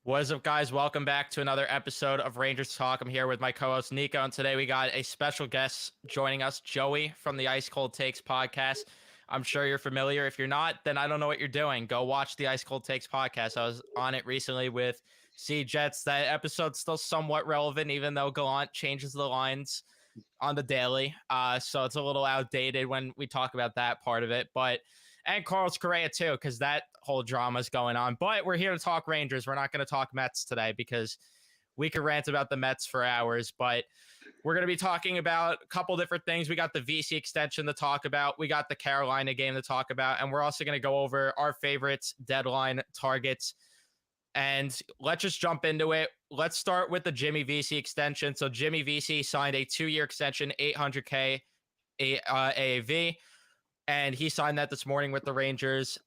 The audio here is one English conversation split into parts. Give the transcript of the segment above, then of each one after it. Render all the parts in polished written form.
What is up, guys? Welcome back to another episode of Rangers Talk. I'm here with my co-host Nico, and today we got a special guest joining us, Joey from the Ice Cold Takes podcast. I'm sure you're familiar. If you're not, then I don't know what you're doing. Go watch the Ice Cold Takes podcast. I was on it recently with Sea Jets. That episode's still somewhat relevant, even though Gallant changes the lines on the daily. So it's a little outdated when we talk about that part of it. And Carlos Correa too, because that whole drama is going on. But we're here to talk Rangers. We're not going to talk Mets today because we could rant about the Mets for hours. But we're going to be talking about a couple different things. We got the VC extension to talk about. We got the Carolina game to talk about. And we're also going to go over our favorites, deadline targets. And let's just jump into it. Let's start with the Jimmy VC extension. So Jimmy VC signed a 2-year extension, 800K AAV, and he signed that this morning with the Rangers.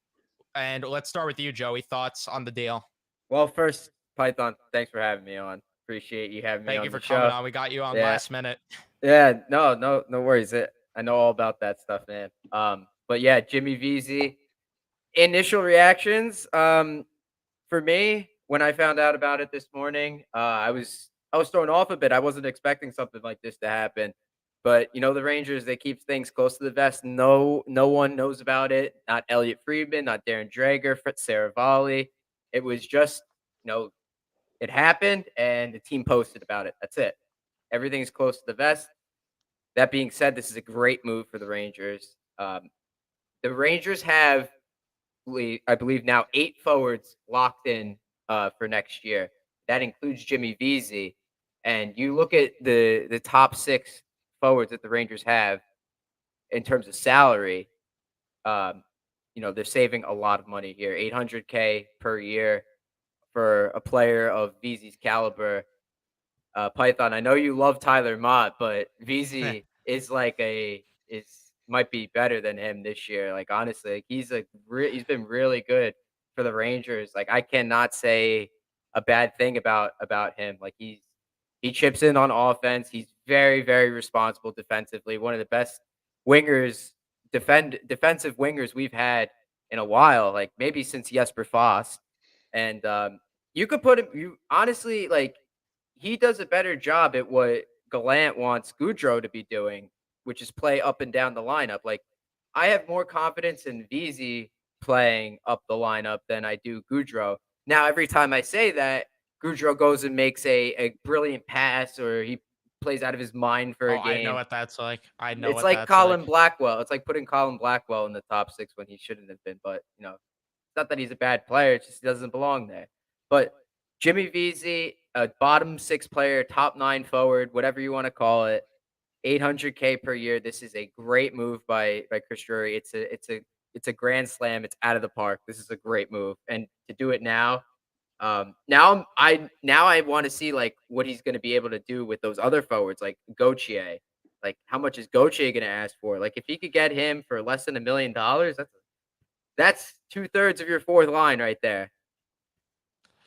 And let's start with you, Joey. Thoughts on the deal? Well, first, Python, thanks for having me on. Appreciate you having me Thank you on for the coming show. on. We got you on Yeah, last minute. yeah, no worries. I know all about that stuff, man. But yeah, Jimmy VZ. Initial reactions. For me, when I found out about it this morning, I was thrown off a bit. I wasn't expecting something like this to happen. But the Rangers, they keep things close to the vest. No one knows about it. Not Elliot Friedman, not Darren Dreger, Fritz Saravalli. It was just, you know, it happened and the team posted about it. That's it. Everything's close to the vest. That being said, this is a great move for the Rangers. The Rangers have, I believe, now 8 forwards locked in for next year. That includes Jimmy Vesey. And you look at the top 6 forwards that the Rangers have in terms of salary. Um, they're saving a lot of money here. 800K per year for a player of Vesey's caliber. Python, I know you love Tyler Mott, but VZ is might be better than him this year. Like honestly, he's been really good for the Rangers. Like I cannot say a bad thing about him. Like he chips in on offense. He's very responsible defensively. One of the best wingers defensive wingers we've had in a while. Like maybe since Jesper Foss. And you could put him. You honestly like he does a better job at what Gallant wants Goudreau to be doing, which is play up and down the lineup. Like I have more confidence in VZ playing up the lineup than I do Goudreau. Now, every time I say that, Goudreau goes and makes a brilliant pass or he plays out of his mind for Oh, a I know game. what that's like. I know It's what like that's like. Colin Blackwell. It's like putting Colin Blackwell in the top 6 when he shouldn't have been. But it's not that he's a bad player; it's just he doesn't belong there. But Jimmy VZ, a bottom 6 player, top 9 forward, whatever you want to call it, 800K per year. This is a great move by Chris Drury. It's a grand slam. It's out of the park. This is a great move, and to do it now. Now I want to see like what he's going to be able to do with those other forwards like Gauthier. Like how much is Gauthier going to ask for? Like if he could get him for less than $1 million, that's 2/3 of your fourth line right there.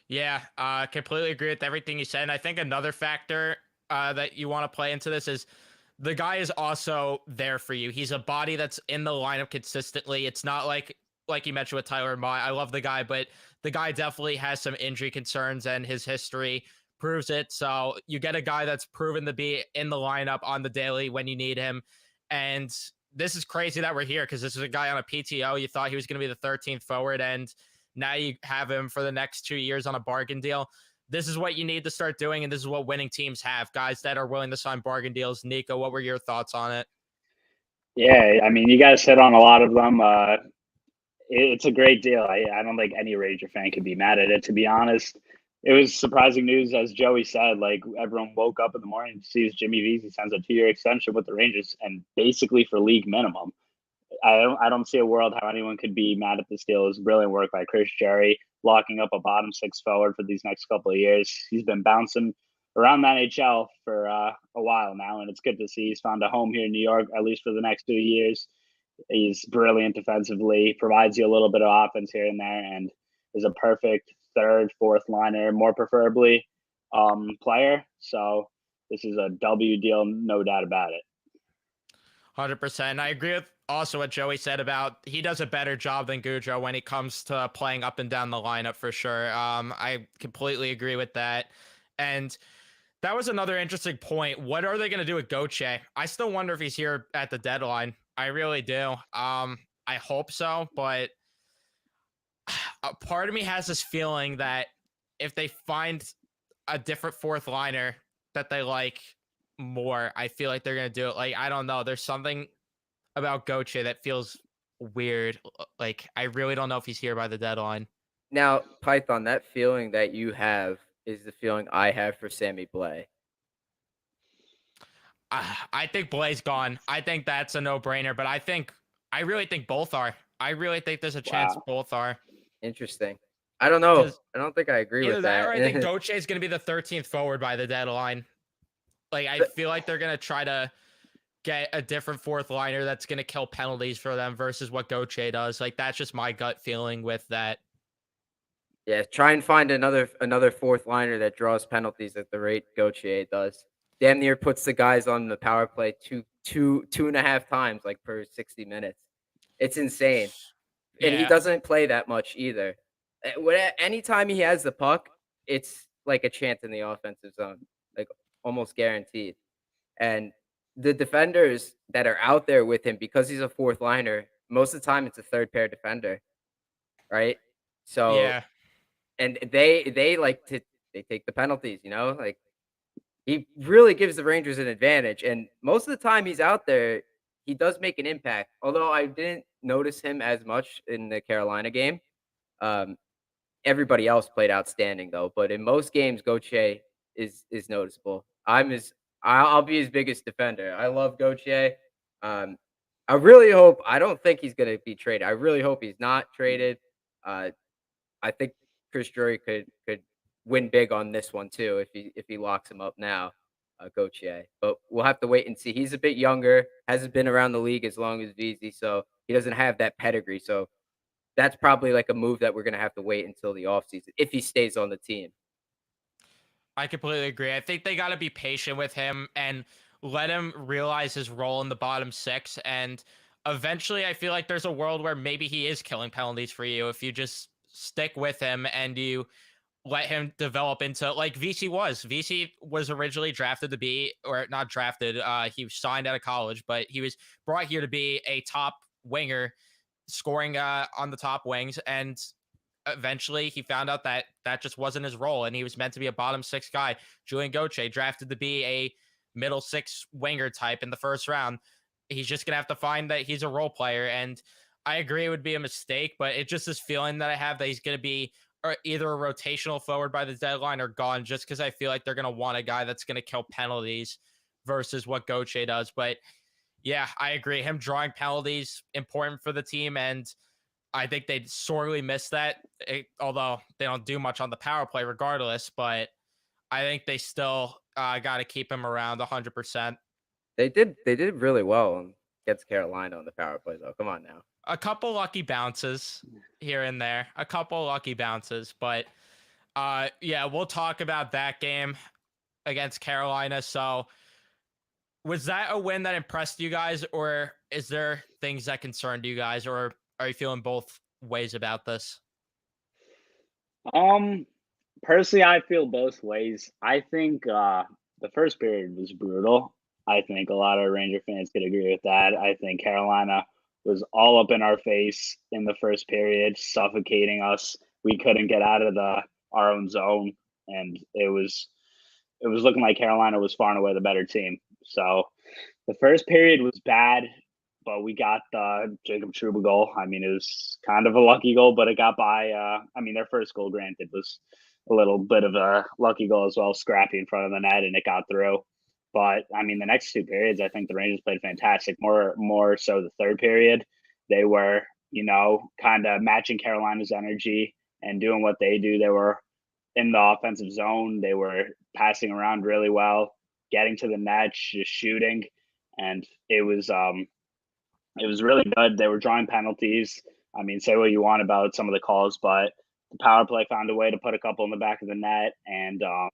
Yeah, completely agree with everything you said. And I think another factor that you want to play into this is the guy is also there for you. He's a body that's in the lineup consistently. It's not like you mentioned with Tyler Mott. I love the guy, but the guy definitely has some injury concerns, and his history proves it. So you get a guy that's proven to be in the lineup on the daily when you need him. And this is crazy that we're here because this is a guy on a PTO. You thought he was going to be the 13th forward, and now you have him for the next 2 years on a bargain deal. This is what you need to start doing, and this is what winning teams have, guys that are willing to sign bargain deals. Nico, what were your thoughts on it? Yeah, I mean, you guys hit on a lot of them. It's a great deal. I don't think any Ranger fan could be mad at it, to be honest. It was surprising news, as Joey said. Like, everyone woke up in the morning and sees Jimmy Vesey signs a 2-year extension with the Rangers and basically for league minimum. I don't see a world how anyone could be mad at this deal. It was brilliant work by Chris Jerry, locking up a bottom 6 forward for these next couple of years. He's been bouncing around the NHL for a while now, and it's good to see he's found a home here in New York, at least for the next 2 years. He's brilliant defensively, provides you a little bit of offense here and there, and is a perfect third, fourth liner, more preferably, player. So this is a W deal, no doubt about it. 100%. I agree with also what Joey said about he does a better job than Goudreau when it comes to playing up and down the lineup for sure. I completely agree with that. And that was another interesting point. What are they going to do with Goche? I still wonder if he's here at the deadline. I really do. I hope so, but a part of me has this feeling that if they find a different fourth liner that they like more, I feel like they're going to do it. Like, I don't know. There's something about Goche that feels weird. Like, I really don't know if he's here by the deadline. Now, Python, that feeling that you have is the feeling I have for Sammy Blay. I think Blaze gone. I think that's a no-brainer, but I really think both are. I really think there's a chance Wow. both are. Interesting. I don't know. Because I don't think I agree either with that or I think that. Goche is going to be the 13th forward by the deadline. Like, I But- feel like they're going to try to get a different fourth liner that's going to kill penalties for them versus what Goche does. Like, that's just my gut feeling with that. Yeah, try and find another fourth liner that draws penalties at the rate Gauthier does. Damn near puts the guys on the power play two and a half times, like per 60 minutes. It's insane. And he Yeah. doesn't play that much either. Anytime he has the puck, it's like a chance in the offensive zone, like almost guaranteed. And the defenders that are out there with him, because he's a fourth liner, most of the time it's a third pair defender, right? So Yeah. and they like to they take the penalties, like he really gives the Rangers an advantage. And most of the time he's out there, he does make an impact. Although I didn't notice him as much in the Carolina game. Um, Everybody else played outstanding though. But in most games, Gauthier is noticeable. I'll be his biggest defender. I love Gauthier. Um, I really hope. I don't think he's going to be traded. I really hope he's not traded. Uh, I think Chris Drury could win big on this one too if he locks him up now, Gauthier. But we'll have to wait and see. He's a bit younger, hasn't been around the league as long as VZ, so he doesn't have that pedigree. So that's probably like a move that we're gonna have to wait until the offseason if he stays on the team. I completely agree. I think they got to be patient with him and let him realize his role in the bottom six. And eventually, I feel like there's a world where maybe he is killing penalties for you if you just stick with him and you let him develop into like VC was. VC was originally drafted to be, or not drafted, he was signed out of college, but he was brought here to be a top winger scoring on the top wings. And eventually he found out that that just wasn't his role and he was meant to be a bottom six guy. Julian Gauthier drafted to be a middle six winger type in the first round. He's just going to have to find that he's a role player. And I agree it would be a mistake, but it's just this feeling that I have that he's going to be either a rotational forward by the deadline or gone, just because I feel like they're going to want a guy that's going to kill penalties versus what Gauthier does. But yeah, I agree. Him drawing penalties important for the team, and I think they sorely miss that, although they don't do much on the power play regardless. But I think they still got to keep him around 100%. They did really well against Carolina on the power play though. Come on now. A couple lucky bounces here and there, a couple lucky bounces. But yeah, we'll talk about that game against Carolina. So was that a win that impressed you guys, or is there things that concerned you guys, or are you feeling both ways about this? Personally, I feel both ways. I think the first period was brutal. I think a lot of Ranger fans could agree with that. I think Carolina was all up in our face in the first period, suffocating us. We couldn't get out of our own zone, and it was looking like Carolina was far and away the better team. So the first period was bad, but we got the Jacob Trouba goal. I mean, it was kind of a lucky goal, but it got by. I mean, their first goal, granted, was a little bit of a lucky goal as well, scrappy in front of the net, and it got through. But I mean, the next two periods, I think the Rangers played fantastic. More so the third period, they were, kind of matching Carolina's energy and doing what they do. They were in the offensive zone. They were passing around really well, getting to the net, just shooting, and it was really good. They were drawing penalties. I mean, say what you want about some of the calls, but the power play found a way to put a couple in the back of the net. And I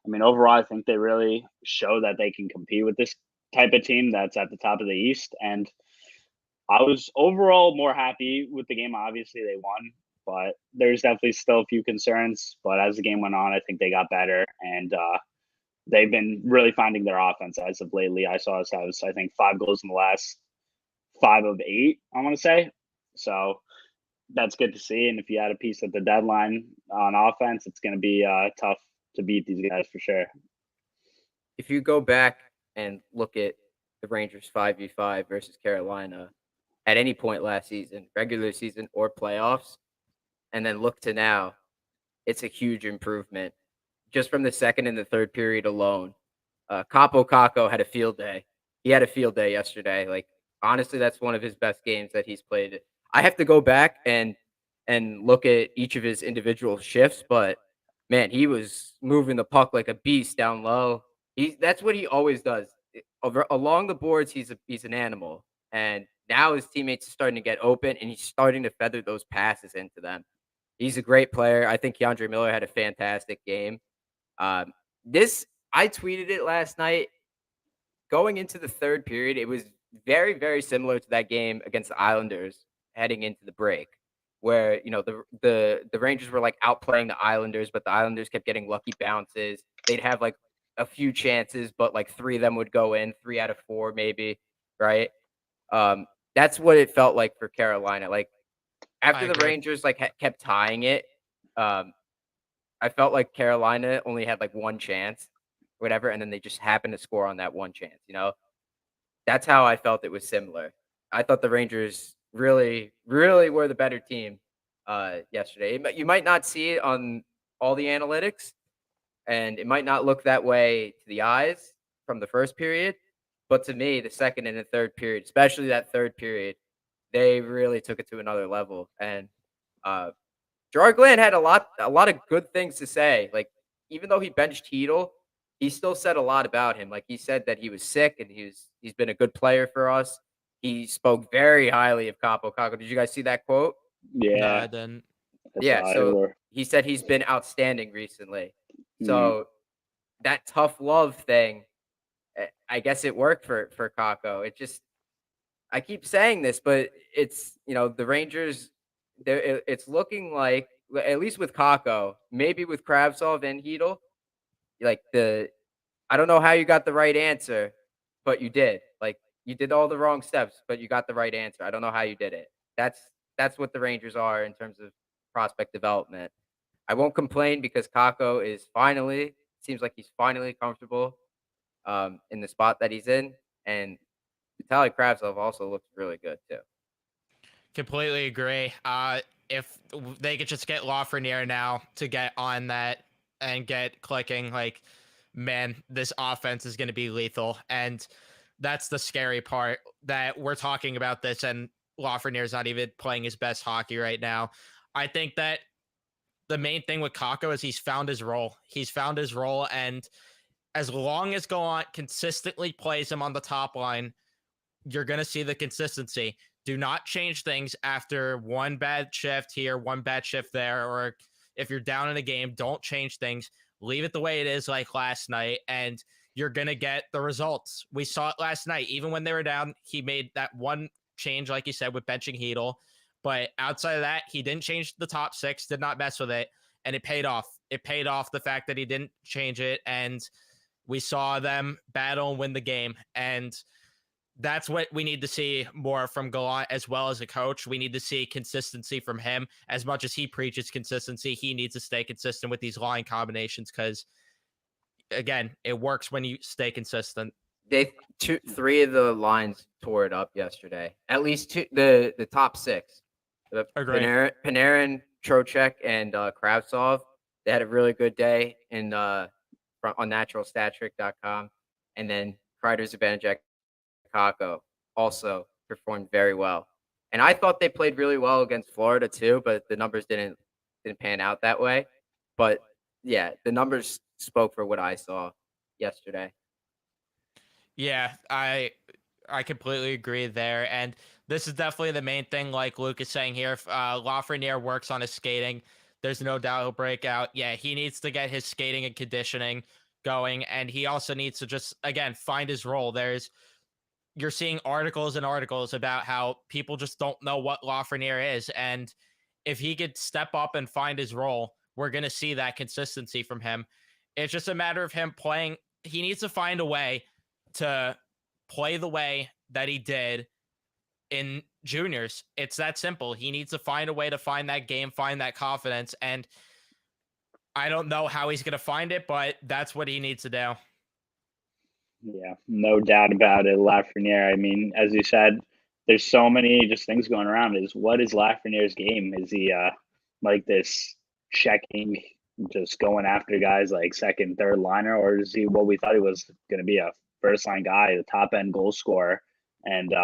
mean, overall, I think they really show that they can compete with this type of team that's at the top of the East. And I was overall more happy with the game. Obviously, they won, but there's definitely still a few concerns. But as the game went on, I think they got better, and they've been really finding their offense as of lately. I saw us have, I think, 5 goals in the last 5 of 8, I want to say. So that's good to see. And if you had a piece at the deadline on offense, it's going to be tough to beat these guys for sure. If you go back and look at the Rangers 5v5 versus Carolina at any point last season, regular season or playoffs, and then look to now, it's a huge improvement. Just from the second and the third period alone, Capo Caco had a field day. He had a field day yesterday. Like, honestly, that's one of his best games that he's played. I have to go back and look at each of his individual shifts, but man, he was moving the puck like a beast down low. That's what he always does. Along the boards, he's an animal. And now his teammates are starting to get open and he's starting to feather those passes into them. He's a great player. I think Keandre Miller had a fantastic game. This I tweeted it last night. Going into the third period, it was very, very similar to that game against the Islanders heading into the break, where the Rangers were like outplaying the Islanders, but the Islanders kept getting lucky bounces. They'd have like a few chances, but like 3 of them would go in, 3 out of 4 maybe, right? That's what it felt like for Carolina. Like after the agree. Rangers kept tying it, I felt like Carolina only had like 1 chance, whatever, and then they just happened to score on that 1 chance, you know? That's how I felt it was similar. I thought the Rangers really, really were the better team yesterday. You might not see it on all the analytics, and it might not look that way to the eyes from the first period, but to me, the second and the third period, especially that third period, they really took it to another level. And uh, Gerard Glenn had a lot of good things to say. Like, even though he benched Heedle, he still said a lot about him. Like, he said that he was sick and he's been a good player for us. He spoke very highly of Capo Caco. Did you guys see that quote? No, I Yeah, didn't. I Yeah, saw it so everywhere. he said he's been outstanding recently. Mhm. So that tough love thing, I guess it worked for Caco. It just I keep saying this, but it's the Rangers. It's looking like, at least with Kako, maybe with Kravtsov and Heedle, like I don't know how you got the right answer, but you did. Like, you did all the wrong steps, but you got the right answer. I don't know how you did it. That's what the Rangers are in terms of prospect development. I won't complain because Kako is finally seems like he's finally comfortable in the spot that he's in, and Vitaly Kravtsov also looks really good too. Completely agree. If they could just get Lafreniere now to get on that and get clicking, like, man, this offense is going to be lethal. And that's the scary part, that we're talking about this and Lafreniere's not even playing his best hockey right now. I think that the main thing with Kako is he's found his role. He's found his role. And as long as Gallant consistently plays him on the top line, you're going to see the consistency. Do not change things after one bad shift here, one bad shift there, or if you're down in a game, don't change things. Leave it the way it is, like last night, and you're going to get the results. We saw it last night. Even when they were down, he made that one change, like you said, with benching Heedle. But outside of that, he didn't change the top 6, did not mess with it, and it paid off. It paid off, the fact that he didn't change it, and we saw them battle and win the game. And that's what we need to see more from Gallant, as well as a coach. We need to see consistency from him. As much as he preaches consistency, he needs to stay consistent with these line combinations, because, again, it works when you stay consistent. Three of the lines tore it up yesterday. At least two, the top 6, Agree. Panarin, Trocheck, and Kravtsov. They had a really good day on naturalstattrick.com, and then Kreider, Zibanejad, Kako also performed very well. And I thought they played really well against Florida too, but the numbers didn't pan out that way. But yeah, the numbers spoke for what I saw yesterday. Yeah, I completely agree there. And this is definitely the main thing, like Luke is saying here. If Lafreniere works on his skating, there's no doubt he'll break out. Yeah, he needs to get his skating and conditioning going. And he also needs to just, again, find his role. There's you're seeing articles and articles about how people just don't know what Lafreniere is. And if he could step up and find his role, we're going to see that consistency from him. It's just a matter of him playing. He needs to find a way to play the way that he did in juniors. It's that simple. He needs to find a way to find that game, find that confidence. And I don't know how he's going to find it, but that's what he needs to do. Yeah, no doubt about it. Lafreniere. I mean, as you said, there's so many just things going around. What is Lafreniere's game? Is he like this checking, just going after guys like second, third liner, or is he what we thought he was going to be, a first line guy, the top end goal scorer and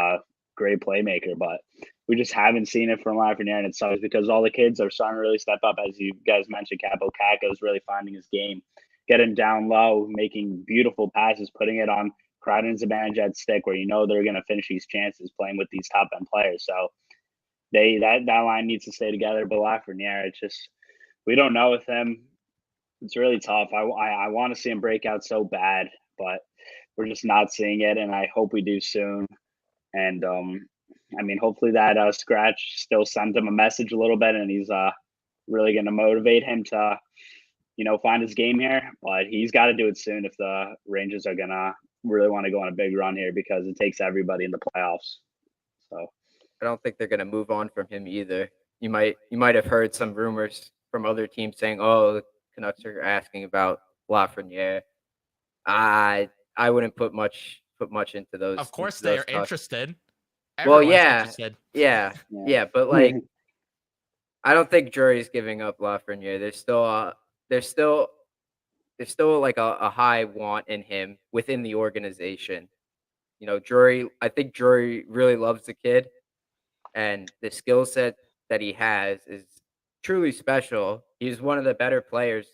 great playmaker? But we just haven't seen it from Lafreniere, and it sucks because all the kids are starting to really step up, as you guys mentioned. Capo Caca is really finding his game, getting down low, making beautiful passes, putting it on Crichton and Zibanejad's stick, where you know they're going to finish these chances playing with these top end players. So that line needs to stay together. But Lafreniere, it's just, we don't know with him. It's really tough. I want to see him break out so bad, but we're just not seeing it, and I hope we do soon. And I mean, hopefully that scratch still sends him a message a little bit, and he's really going to motivate him to, find his game here. But he's got to do it soon if the Rangers are going to really want to go on a big run here, because it takes everybody in the playoffs. So I don't think they're going to move on from him either. You might have heard some rumors from other teams saying, "Oh, the Canucks are asking about Lafreniere." I wouldn't put much into those. Of course, into they those are talks. interested. Well, Everyone's yeah, interested. yeah, but like, I don't think Drury's giving up Lafreniere. There's still like a high want in him within the organization. Drury. I think Drury really loves the kid, and the skill set that he has is truly special. He's one of the better players.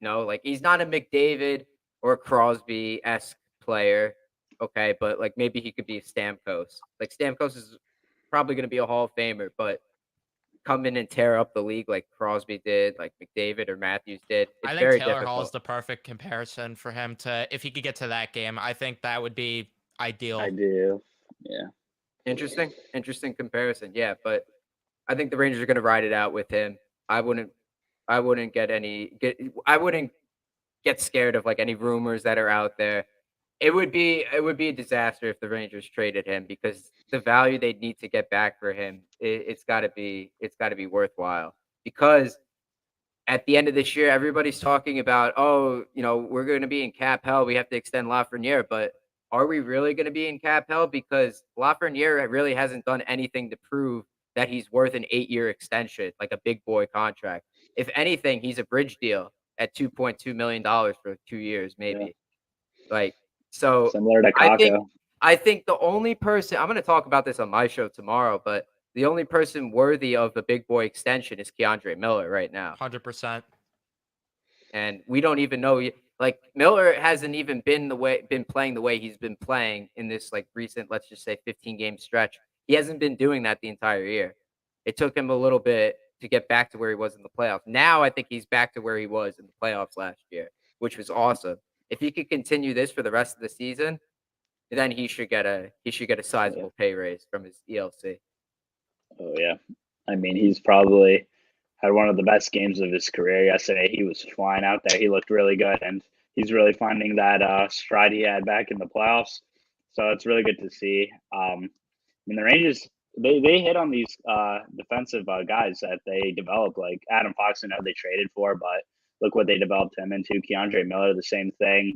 Like, he's not a McDavid or Crosby-esque player, okay, but like maybe he could be a Stamkos. Like, Stamkos is probably going to be a Hall of Famer, but come in and tear up the league like Crosby did, like McDavid or Matthews did, it's I think very Taylor Hall is difficult. the perfect comparison for him to, if he could get to that game, I think that would be ideal. I do. Yeah. Interesting comparison. Yeah, but I think the Rangers are going to ride it out with him. I wouldn't I wouldn't get scared of like any rumors that are out there. It would be a disaster if the Rangers traded him, because the value they'd need to get back for him, it's got to be worthwhile. Because at the end of this year, everybody's talking about, oh, we're going to be in cap hell. We have to extend Lafreniere, but are we really going to be in cap hell? Because Lafreniere really hasn't done anything to prove that he's worth an 8-year extension, like a big boy contract. If anything, he's a bridge deal at $2.2 million for 2 years, maybe. Yeah. Like, so Similar to I think Kako. I think the only person, I'm going to talk about this on my show tomorrow, but the only person worthy of the big boy extension is Keandre Miller right now. 100%. And we don't even know, like, Miller hasn't even been playing the way he's been playing in this like recent, let's just say 15-game stretch. He hasn't been doing that the entire year. It took him a little bit to get back to where he was in the playoffs. Now I think he's back to where he was in the playoffs last year, which was awesome. If he could continue this for the rest of the season, then he should get a sizable pay raise from his ELC. Oh yeah. I mean, he's probably had one of the best games of his career yesterday. He was flying out there. He looked really good, and he's really finding that stride he had back in the playoffs. So it's really good to see. I mean, the Rangers, they hit on these defensive guys that they developed, like Adam Fox. I know they traded for, but look what they developed him into. Keandre Miller, the same thing.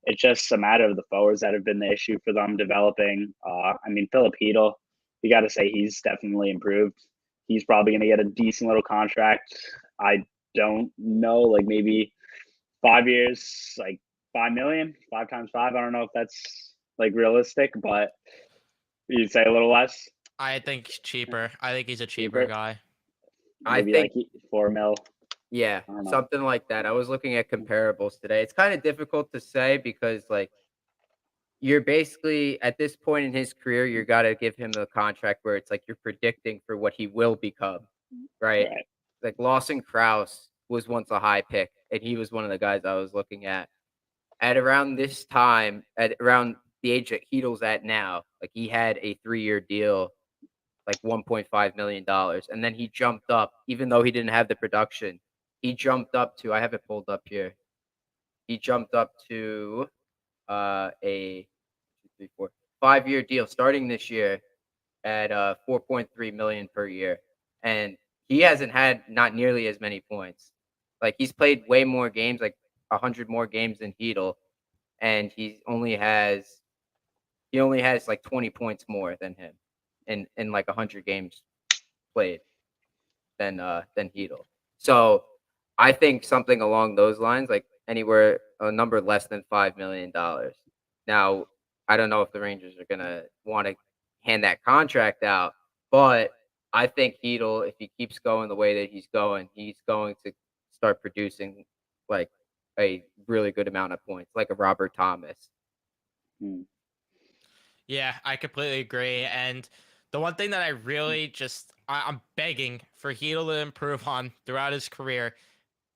It's just a matter of the forwards that have been the issue for them developing. I mean, Philip Hedl, you got to say he's definitely improved. He's probably going to get a decent little contract. I don't know, like maybe 5 years, like 5 million, 5 times 5. I don't know if that's like realistic, but you'd say a little less. I think cheaper. I think he's a cheaper guy. Maybe I think like 4 mil. Yeah, I don't know. something like that. I was looking at comparables today. It's kind of difficult to say because, like, you're basically at this point in his career, you got to give him the contract where it's like you're predicting for what he will become, right? Right. Like, Lawson Krause was once a high pick, and he was one of the guys I was looking at. At around this time, at around the age that Heedle's at now, like he had a 3-year deal, like $1.5 million. And then he jumped up, even though he didn't have the production, he jumped up to, I have it pulled up here. He jumped up to a 5-year deal starting this year at 4.3 million per year. And he hasn't had not nearly as many points. Like he's played way more games, like 100 more games than Heedle, and he only has like 20 points more than him in like 100 games played than Heedle. So I think something along those lines, like anywhere a number less than $5 million. Now, I don't know if the Rangers are gonna want to hand that contract out, but I think Heedle, if he keeps going the way that he's going to start producing like a really good amount of points, like a Robert Thomas. Yeah, I completely agree. And the one thing that I really I'm begging for Heedle to improve on throughout his career,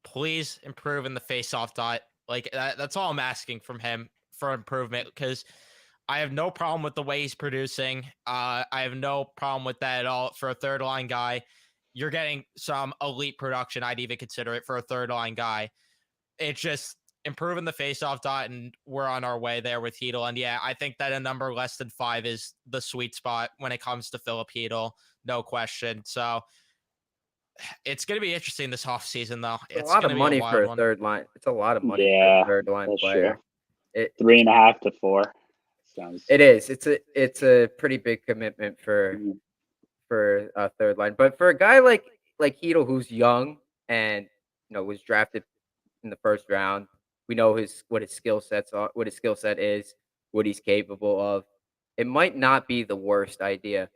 please improve in the face-off dot. Like that's all I'm asking from him for improvement, because I have no problem with the way he's producing. I have no problem with that at all for a third line guy. You're getting some elite production. I'd even consider it for a third line guy. It's just improving the faceoff dot, and we're on our way there with Heedle. And yeah, I think that a number less than 5 is the sweet spot when it comes to Philip Heedle, no question. So it's going to be interesting this offseason, though. It's a lot of money for a third line. It's a lot of money for a third line player. True. 3.5 to 4. Sounds. It is. It's a pretty big commitment for a third line. But for a guy like Heedle, who's young and was drafted in the first round, we know what his skill sets are, what his skill set is, what he's capable of. It might not be the worst idea.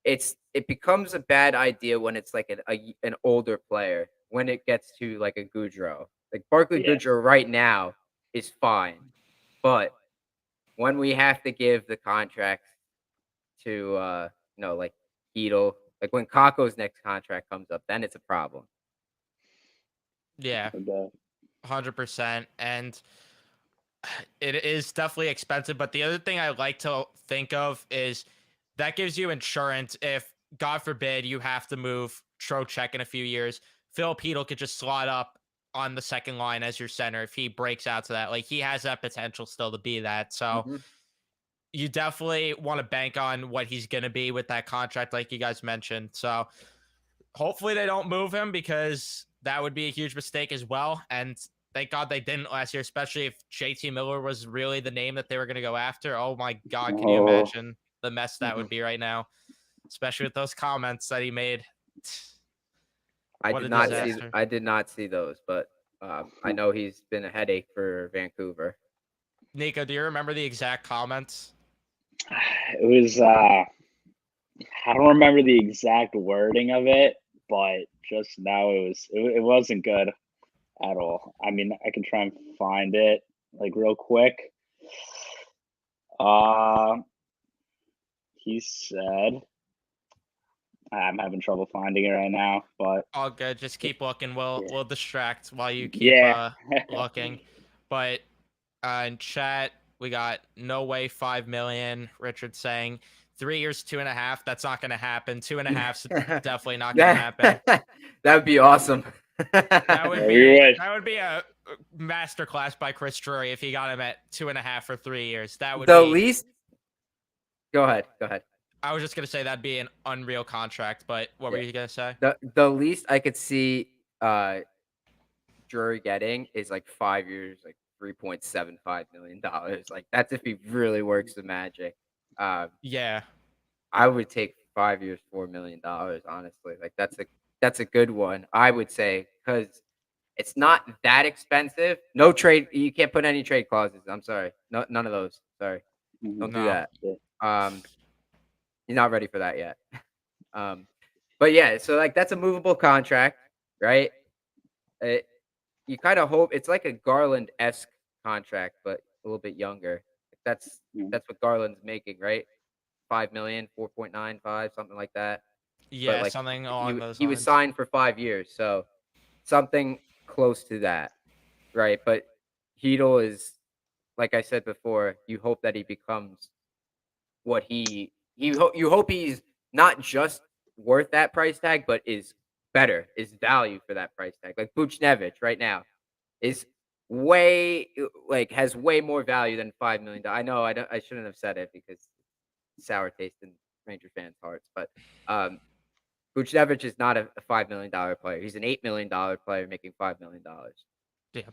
It becomes a bad idea when it's like an older player, when it gets to like a Goudreau. Like Barclay Goudreau right now is fine, but when we have to give the contracts to like Heedle, like when Kakko's next contract comes up, then it's a problem. Yeah, 100%. And it is definitely expensive. But the other thing I like to think of is that gives you insurance if, God forbid, you have to move Trocheck in a few years. Phil Heedle could just slot up on the second line as your center if he breaks out to that. Like, he has that potential still to be that. So you definitely want to bank on what he's going to be with that contract, like you guys mentioned. So hopefully they don't move him, because that would be a huge mistake as well. And thank God they didn't last year, especially if JT Miller was really the name that they were going to go after. Oh my God, can you imagine the mess that would be right now, especially with those comments that he made? I did not see those, but I know he's been a headache for Vancouver. Nico, do you remember the exact comments? It was I don't remember the exact wording of it, but just now it wasn't good at all. I mean, I can try and find it like real quick. He said, I'm having trouble finding it right now, but all good. Just keep looking. We'll distract while you keep looking. But in chat, we got no way 5 million. Richard saying 3 years, 2.5. That's not going to happen. 2.5 definitely not going to happen. That would be awesome. That would be a masterclass by Chris Drury if he got him at 2.5 for 3 years. That would be least. Go ahead. I was just gonna say that'd be an unreal contract, but what were you gonna say? The least I could see Drury getting is like 5 years, like $3.75 million. Like that's if he really works the magic. Yeah, I would take 5 years, $4 million. Honestly, like that's a good one. I would say, because it's not that expensive. No trade. You can't put any trade clauses. I'm sorry. No, none of those. Sorry. Don't do that. You're not ready for that yet. But yeah, so like that's a movable contract, right? You kind of hope it's like a Garland-esque contract, but a little bit younger. That's what Garland's making, right? 5 million, 4.95, something like that. Yeah, like, something along those lines. He was signed for 5 years, so something close to that, right? But Heedle is like I said before, you hope that he becomes what you hope he's not just worth that price tag, but is better, is value for that price tag. Like Buchnevich right now is like has way more value than $5 million. I know I shouldn't have said it because sour taste in Ranger fans' hearts, but Buchnevich is not a $5 million player. He's an $8 million player making $5 million. Yep.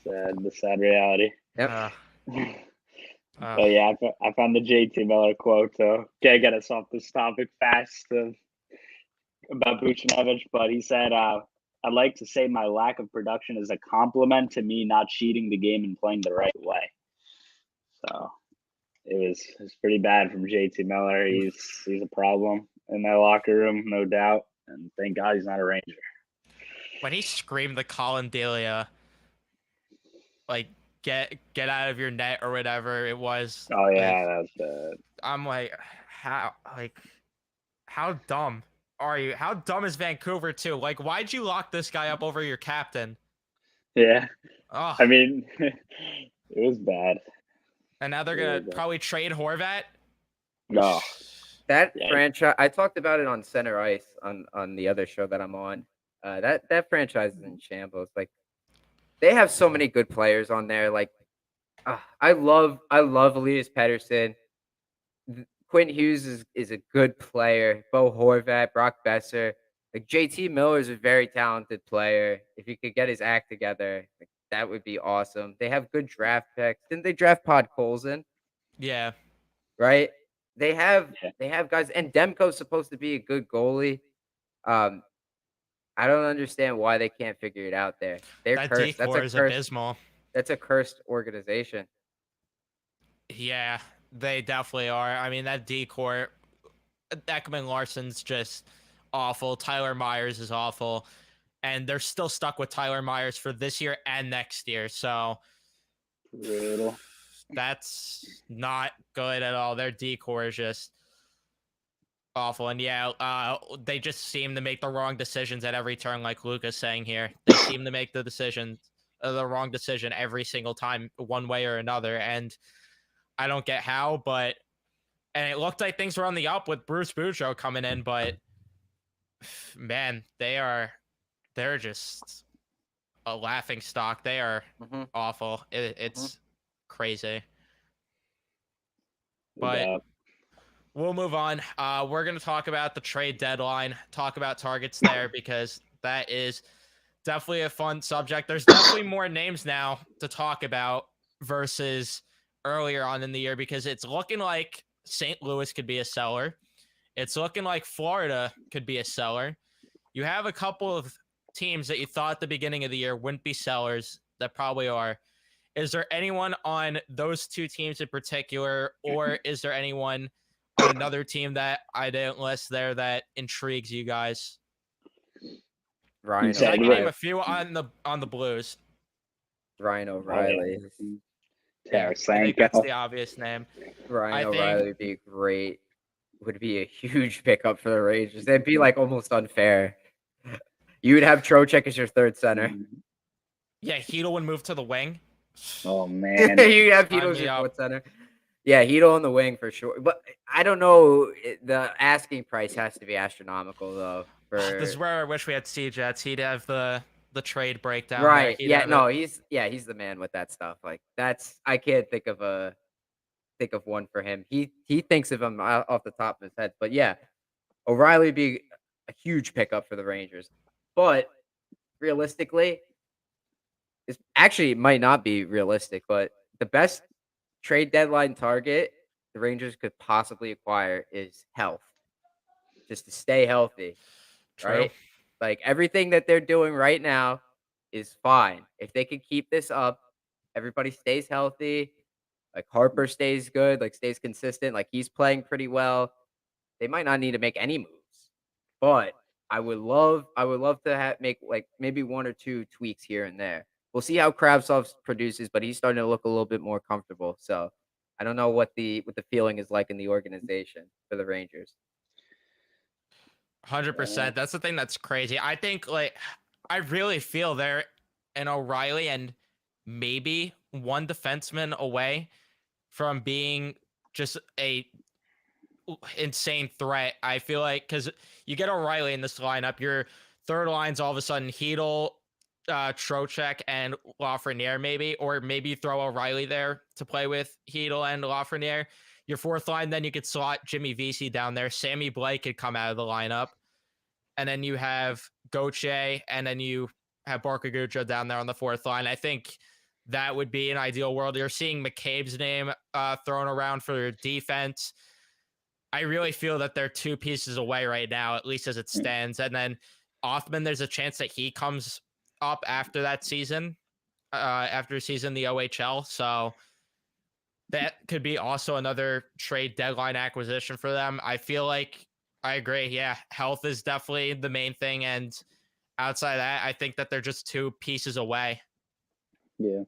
The sad reality. Yep. But yeah, I found the JT Miller quote, so gotta get us off this topic fast about Buchnevich. But he said, "I'd like to say my lack of production is a compliment to me not cheating the game and playing the right way." So it was pretty bad from JT Miller. He's a problem in that locker room, no doubt. And thank God he's not a Ranger. When he screamed the Colin Delia, like get out of your net or whatever it was. Oh yeah, like, that's bad. I'm like, how dumb are you? How dumb is Vancouver too? Like, why'd you lock this guy up over your captain? Yeah, Oh, I mean, it was bad. and now they're gonna probably trade Horvat. No, That Yeah. franchise, I talked about it on Center Ice on the other show that I'm on. That franchise is in shambles. Like they have so many good players on there. Like I love Elias Pettersson. Quinn Hughes is a good player. Bo Horvat, Brock Besser. Like JT Miller is a very talented player. If he could get his act together, like, that would be awesome. They have good draft picks. Didn't they draft Pod Colson? Yeah, Right? They have Yeah. they have guys, and Demko's supposed to be a good goalie. Um, I don't understand why they can't figure it out there. They're that cursed. That's decor a is cursed. abysmal. That's a cursed organization. Yeah, they definitely are. I mean, that decor, Ekman Larson's just awful. Tyler Myers is awful. And they're still stuck with Tyler Myers for this year and next year. So brutal. that's not good at all. Their decor is just awful. And yeah, they just seem to make the wrong decisions at every turn, like Luca's saying here. They seem to make the wrong decision every single time, one way or another. And I don't get how, and it looked like things were on the up with Bruce Boudreau coming in, but man, they're just a laughing stock. They are awful. It's crazy. But we'll move on. We're going to talk about the trade deadline, talk about targets there, because that is definitely a fun subject. There's definitely more names now to talk about versus earlier on in the year, because it's looking like St. Louis could be a seller. It's looking like Florida could be a seller. You have a couple of teams that you thought at the beginning of the year wouldn't be sellers that probably are. Is there anyone on those two teams in particular, or is there anyone on another team that I didn't list there that intrigues you guys? Ryan I can O'Reilly. name a few on the Blues. Ryan O'Reilly. Yeah, I think that's the obvious name. Ryan O'Reilly would be great. Would be a huge pickup for the Rangers. It'd be like almost unfair. You would have Trocheck as your third center. Yeah, Hedel would move to the wing. Oh man, you have Hedel as your fourth center. Yeah, Hedel on the wing for sure. But I don't know. The asking price has to be astronomical though. This is where I wish we had CJets. He'd have the trade breakdown. Right. There. Yeah. No. He's the man with that stuff. Like that's I can't think of one for him. He thinks of him off the top of his head. But yeah, O'Reilly would be a huge pickup for the Rangers. But realistically, it might not be realistic, but the best trade deadline target the Rangers could possibly acquire is health. Just to stay healthy. True. Right? Like everything that they're doing right now is fine. If they can keep this up, everybody stays healthy. Like Harper stays good, like stays consistent, like he's playing pretty well. They might not need to make any moves, but I would love to make like maybe one or two tweaks here and there. We'll see how Kravtsov produces, but he's starting to look a little bit more comfortable. So I don't know what the feeling is like in the organization for the Rangers. 100%. That's the thing that's crazy. I think I really feel they're an O'Reilly and maybe one defenseman away from being just a insane threat. I feel like because you get O'Reilly in this lineup, your third line's all of a sudden Hedel, Trocheck, and Lafreniere, maybe, or maybe you throw O'Reilly there to play with Hedel and Lafreniere. Your fourth line, then you could slot Jimmy Vesey down there. Sammy Blake could come out of the lineup, and then you have Gauthier, and then you have Barker Guccio down there on the fourth line. I think that would be an ideal world. You're seeing McCabe's name thrown around for defense. I really feel that they're two pieces away right now, at least as it stands. And then Othman, there's a chance that he comes up after that season, after season the OHL. So that could be also another trade deadline acquisition for them. I feel like I agree. Yeah, health is definitely the main thing. And outside of that, I think that they're just two pieces away. Yeah,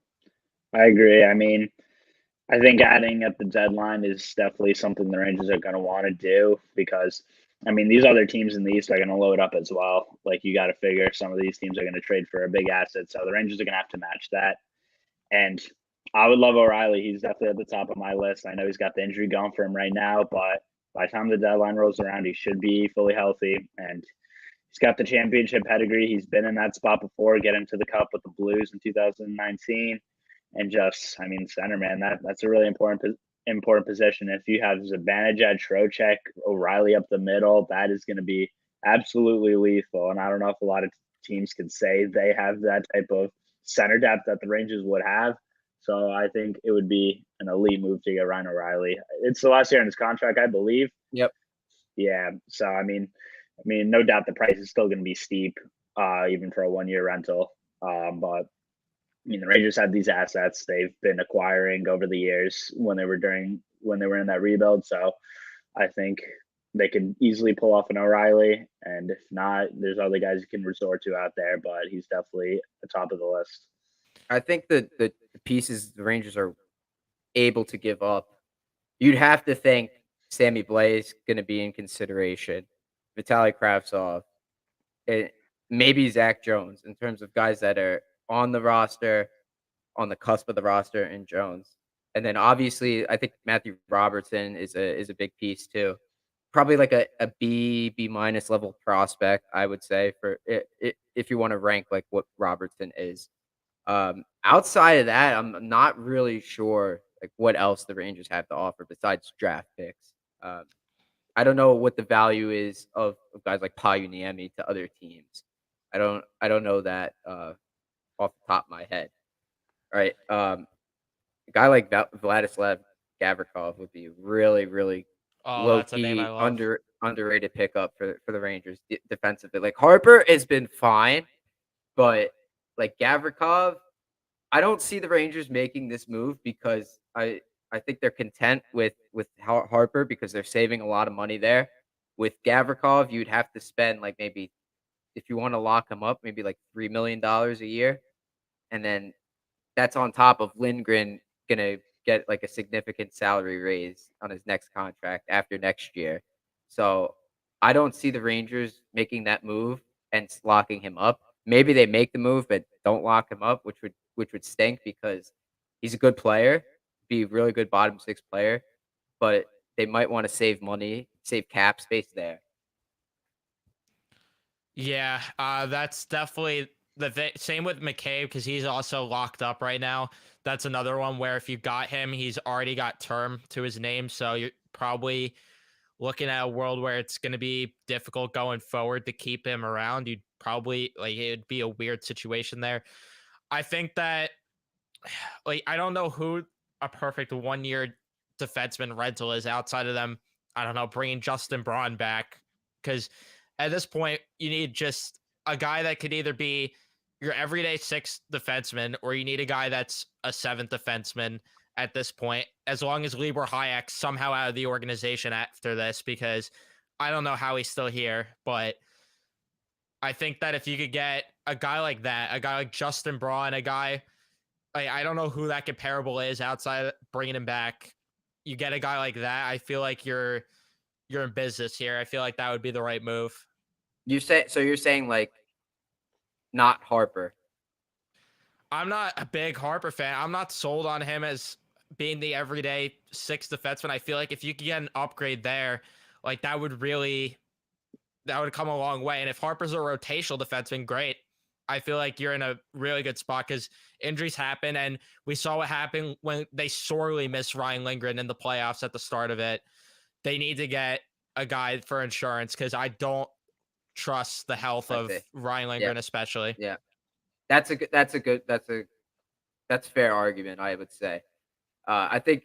I agree. I mean, I think adding at the deadline is definitely something the Rangers are going to want to do because, I mean, these other teams in the East are going to load up as well. Like, you got to figure some of these teams are going to trade for a big asset. So the Rangers are going to have to match that. And I would love O'Reilly. He's definitely at the top of my list. I know he's got the injury going for him right now, but by the time the deadline rolls around, he should be fully healthy. And he's got the championship pedigree. He's been in that spot before, getting to the Cup with the Blues in 2019. And just, I mean, center, man, that's a really important position. If you have Zibanejad, Trocheck, O'Reilly up the middle, that is going to be absolutely lethal. And I don't know if a lot of teams can say they have that type of center depth that the Rangers would have. So I think it would be an elite move to get Ryan O'Reilly. It's the last year in his contract, I believe. Yep. Yeah. So I mean, no doubt the price is still going to be steep, even for a 1-year rental. But I mean, the Rangers have these assets they've been acquiring over the years when they were in that rebuild. So I think they could easily pull off an O'Reilly, and if not, there's other guys you can resort to out there. But he's definitely the top of the list. I think that the pieces the Rangers are able to give up, you'd have to think Sammy Blais going to be in consideration, Vitaly Kravtsov, and maybe Zach Jones in terms of guys that are on the roster, on the cusp of the roster, and Jones. And then obviously, I think Matthew Robertson is a big piece too. Probably like a B minus level prospect, I would say, for it, if you want to rank like what Robertson is. Outside of that, I'm not really sure like what else the Rangers have to offer besides draft picks. I don't know what the value is of guys like Payuniemi to other teams. I don't know that off the top of my head. Right. A guy like Vladislav Gavrikov would be really, really Oh, low that's a name I key love. underrated pickup for the Rangers defensively. Like Harper has been fine, but like Gavrikov, I don't see the Rangers making this move because I think they're content with Harper because they're saving a lot of money there. With Gavrikov, you'd have to spend like maybe if you want to lock him up, maybe like $3 million a year, and then that's on top of Lindgren gonna get like a significant salary raise on his next contract after next year. So I don't see the Rangers making that move and locking him up. Maybe they make the move but don't lock him up, which would stink because he's a good player, be a really good bottom six player, but they might want to save money, save cap space there. Yeah, that's definitely same with McCabe because he's also locked up right now. That's another one where if you got him, he's already got term to his name, so you're probably looking at a world where it's going to be difficult going forward to keep him around. You'd probably like it'd be a weird situation there. I think that like I don't know who a perfect 1-year defenseman rental is outside of them. I don't know, bringing Justin Braun back because at this point you need just a guy that could either be your everyday sixth defenseman or you need a guy that's a seventh defenseman at this point. As long as Libor Hayek's somehow out of the organization after this, because I don't know how he's still here, but I think that if you could get a guy like that, a guy like Justin Braun, a guy I don't know who that comparable is outside of bringing him back. You get a guy like that, I feel like you're in business here. I feel like that would be the right move. You're saying like not Harper. I'm not a big Harper fan. I'm not sold on him as being the everyday sixth defenseman. I feel like if you could get an upgrade there, like that would come a long way. And if Harper's a rotational defenseman, great. I feel like you're in a really good spot because injuries happen, and we saw what happened when they sorely missed Ryan Lindgren in the playoffs at the start of it. They need to get a guy for insurance because I don't trust the health I of see. Ryan Yeah, Lindgren, especially. yeah. That's a fair argument, I would say. I think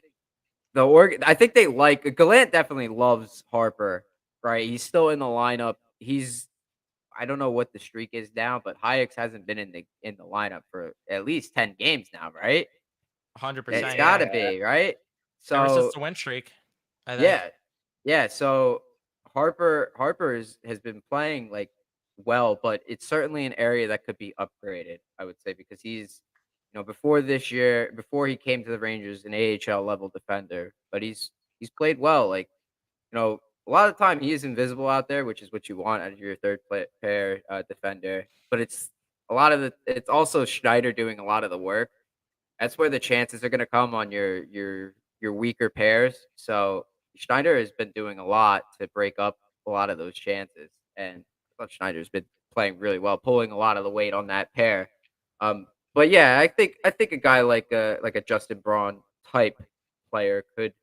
I think they like Gallant definitely loves Harper, right? He's still in the lineup. I don't know what the streak is now, but Hayek's hasn't been in the lineup for at least 10 games now, right? It's 100%. got Yeah. to be, right? Ever since So, the win streak, I think. yeah. Yeah, so Harper has been playing like well, but it's certainly an area that could be upgraded, I would say, because before this year, before he came to the Rangers, an AHL level defender, but he's played well. Like, a lot of the time he is invisible out there, which is what you want out of your pair defender. But it's also Schneider doing a lot of the work. That's where the chances are going to come on your weaker pairs. So Schneider has been doing a lot to break up a lot of those chances, and I thought Schneider's been playing really well, pulling a lot of the weight on that pair. But yeah, I think a guy like a Justin Braun type player could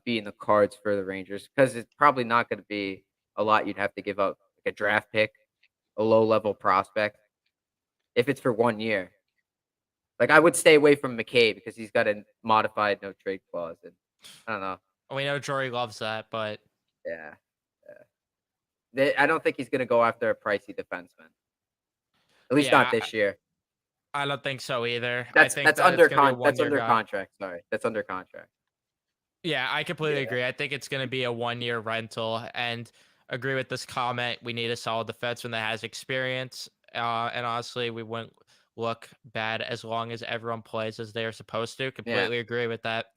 be in the cards for the Rangers because it's probably not going to be a lot you'd have to give up, like a draft pick, a low level prospect, if it's for 1 year. Like I would stay away from McCabe because he's got a modified no trade clause, and I don't know. We know Jory loves that, but Yeah, yeah. I don't think he's going to go after a pricey defenseman. At least not yeah, this year. I don't think so either. I think That's that it's going to be a that's 1 year under guy. contract. Sorry, that's under contract. Yeah, I completely Yeah. agree. I think it's going to be a 1 year rental, and agree with this comment. We need a solid defenseman that has experience. And honestly, we wouldn't look bad as long as everyone plays as they are supposed to. Yeah, Completely agree with that.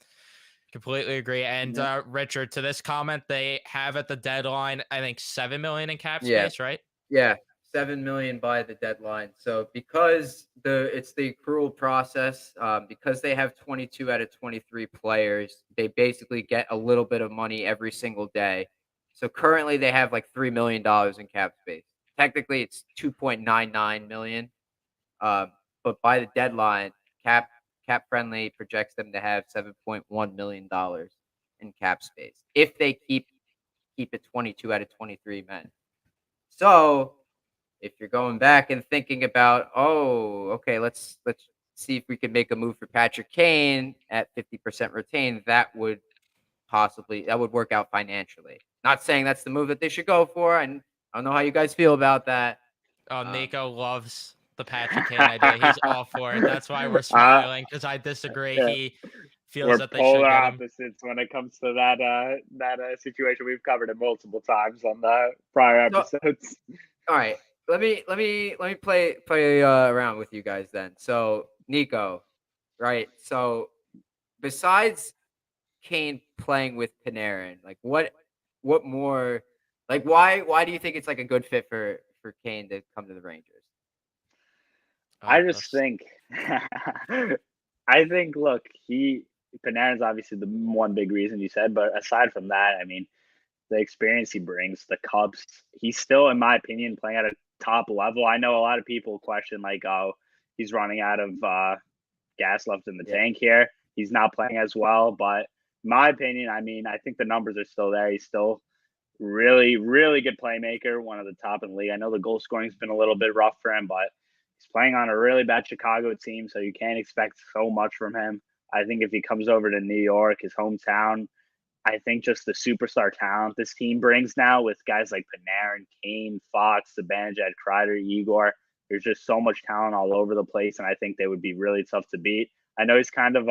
Completely agree. And Yeah. Richard, to this comment, they have at the deadline, I think 7 million in cap yeah. space, right? Yeah, 7 million by the deadline. So because it's the accrual process, because they have 22 out of 23 players, they basically get a little bit of money every single day. So currently they have like $3 million in cap space. Technically, it's 2.99 million. But by the deadline, cap friendly projects them to have $7.1 million in cap space if they keep it 22 out of 23 men. So if you're going back and thinking about, oh, okay, let's see if we can make a move for Patrick Kane at 50% retained, that would work out financially. Not saying that's the move that they should go for, and I don't know how you guys feel about that. Oh, Um, Nico loves the Patrick Kane idea. He's all for it. That's why we're uh, smiling because I disagree. yeah. He feels We're that they polar should get him. opposites when it comes to that situation. We've covered it multiple times on the prior so, episodes. all right, let me play around with you guys then. So Nico, right? So besides Kane playing with Panarin, like what more, like why do you think it's like a good fit for Kane to come to the Rangers? I just think, look, Panarin's obviously the one big reason you said, but aside from that, I mean, the experience he brings, the Cubs, he's still, in my opinion, playing at a top level. I know a lot of people question like, oh, he's running out of gas left in the Yeah, tank here. He's not playing as well, but in my opinion, I mean, I think the numbers are still there. He's still really, really good playmaker, one of the top in the league. I know the goal scoring's been a little bit rough for him, but he's playing on a really bad Chicago team, so you can't expect so much from him. I think if he comes over to New York, his hometown, I think just the superstar talent this team brings now with guys like Panarin, Kane, Fox, Zibanejad, Kreider, Igor. There's just so much talent all over the place, and I think they would be really tough to beat. I know he's kind of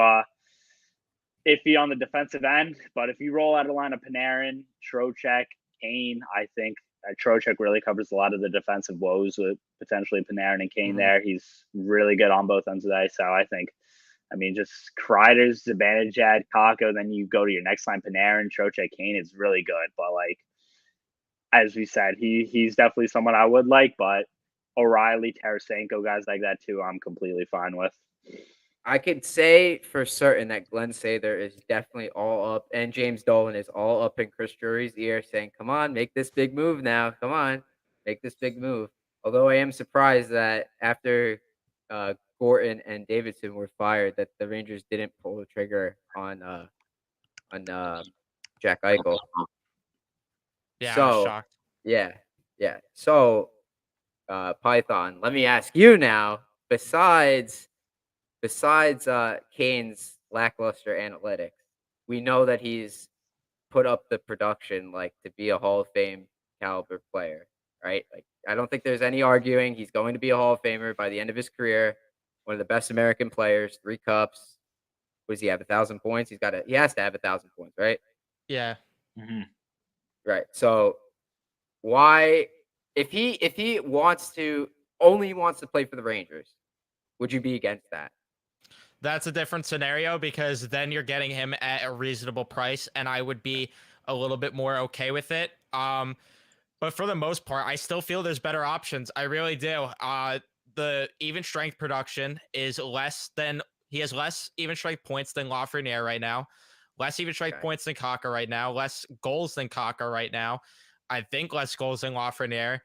iffy on the defensive end, but if you roll out a line of Panarin, Trocheck, Kane, I think Trocheck really covers a lot of the defensive woes with potentially Panarin and Kane mhm. there. He's really good on both ends of the ice. So I think, I mean, just Kreider's, Zibanejad, Kako, then you go to your next line, Panarin, Trocheck, Kane is really good. But like, as we said, he's definitely someone I would like, but O'Reilly, Tarasenko, guys like that too, I'm completely fine with. I could say for certain that Glenn Sather is definitely all up, and James Dolan is all up in Chris Drury's ear, saying, "Come on, make this big move now. Come on, make this big move." Although I am surprised that after Gorton and Davidson were fired, that the Rangers didn't pull the trigger on Jack Eichel. Yeah, I was So shocked. yeah, yeah. So Python, let me ask you now. Besides Kane's lackluster analytics, we know that he's put up the production like to be a Hall of Fame caliber player, right? Like I don't think there's any arguing he's going to be a Hall of Famer by the end of his career. One of the best American players, 3 cups. Does he have 1,000 points? He has to have 1,000 points, right? Yeah. Mm-hmm. Right. So why if he wants to only wants to play for the Rangers, would you be against that? That's a different scenario because then you're getting him at a reasonable price, and I would be a little bit more okay with it. But for the most part, I still feel there's better options. I really do. The even strength production is less than he has less even strength points than Lafreniere right now, less even strength points than Kaka right now, less goals than Kaka right now. I think less goals than Lafreniere.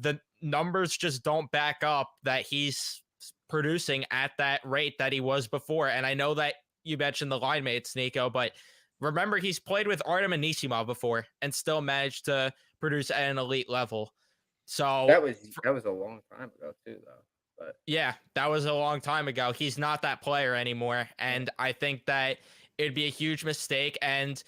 The numbers just don't back up that he's producing at that rate that he was before. And I know that you mentioned the line mates, Nico, but remember he's played with Artem Anisimov before and still managed to produce at an elite level. So That was a long time ago too, though. But yeah, that was a long time ago. He's not that player anymore. And I think that it'd be a huge mistake. And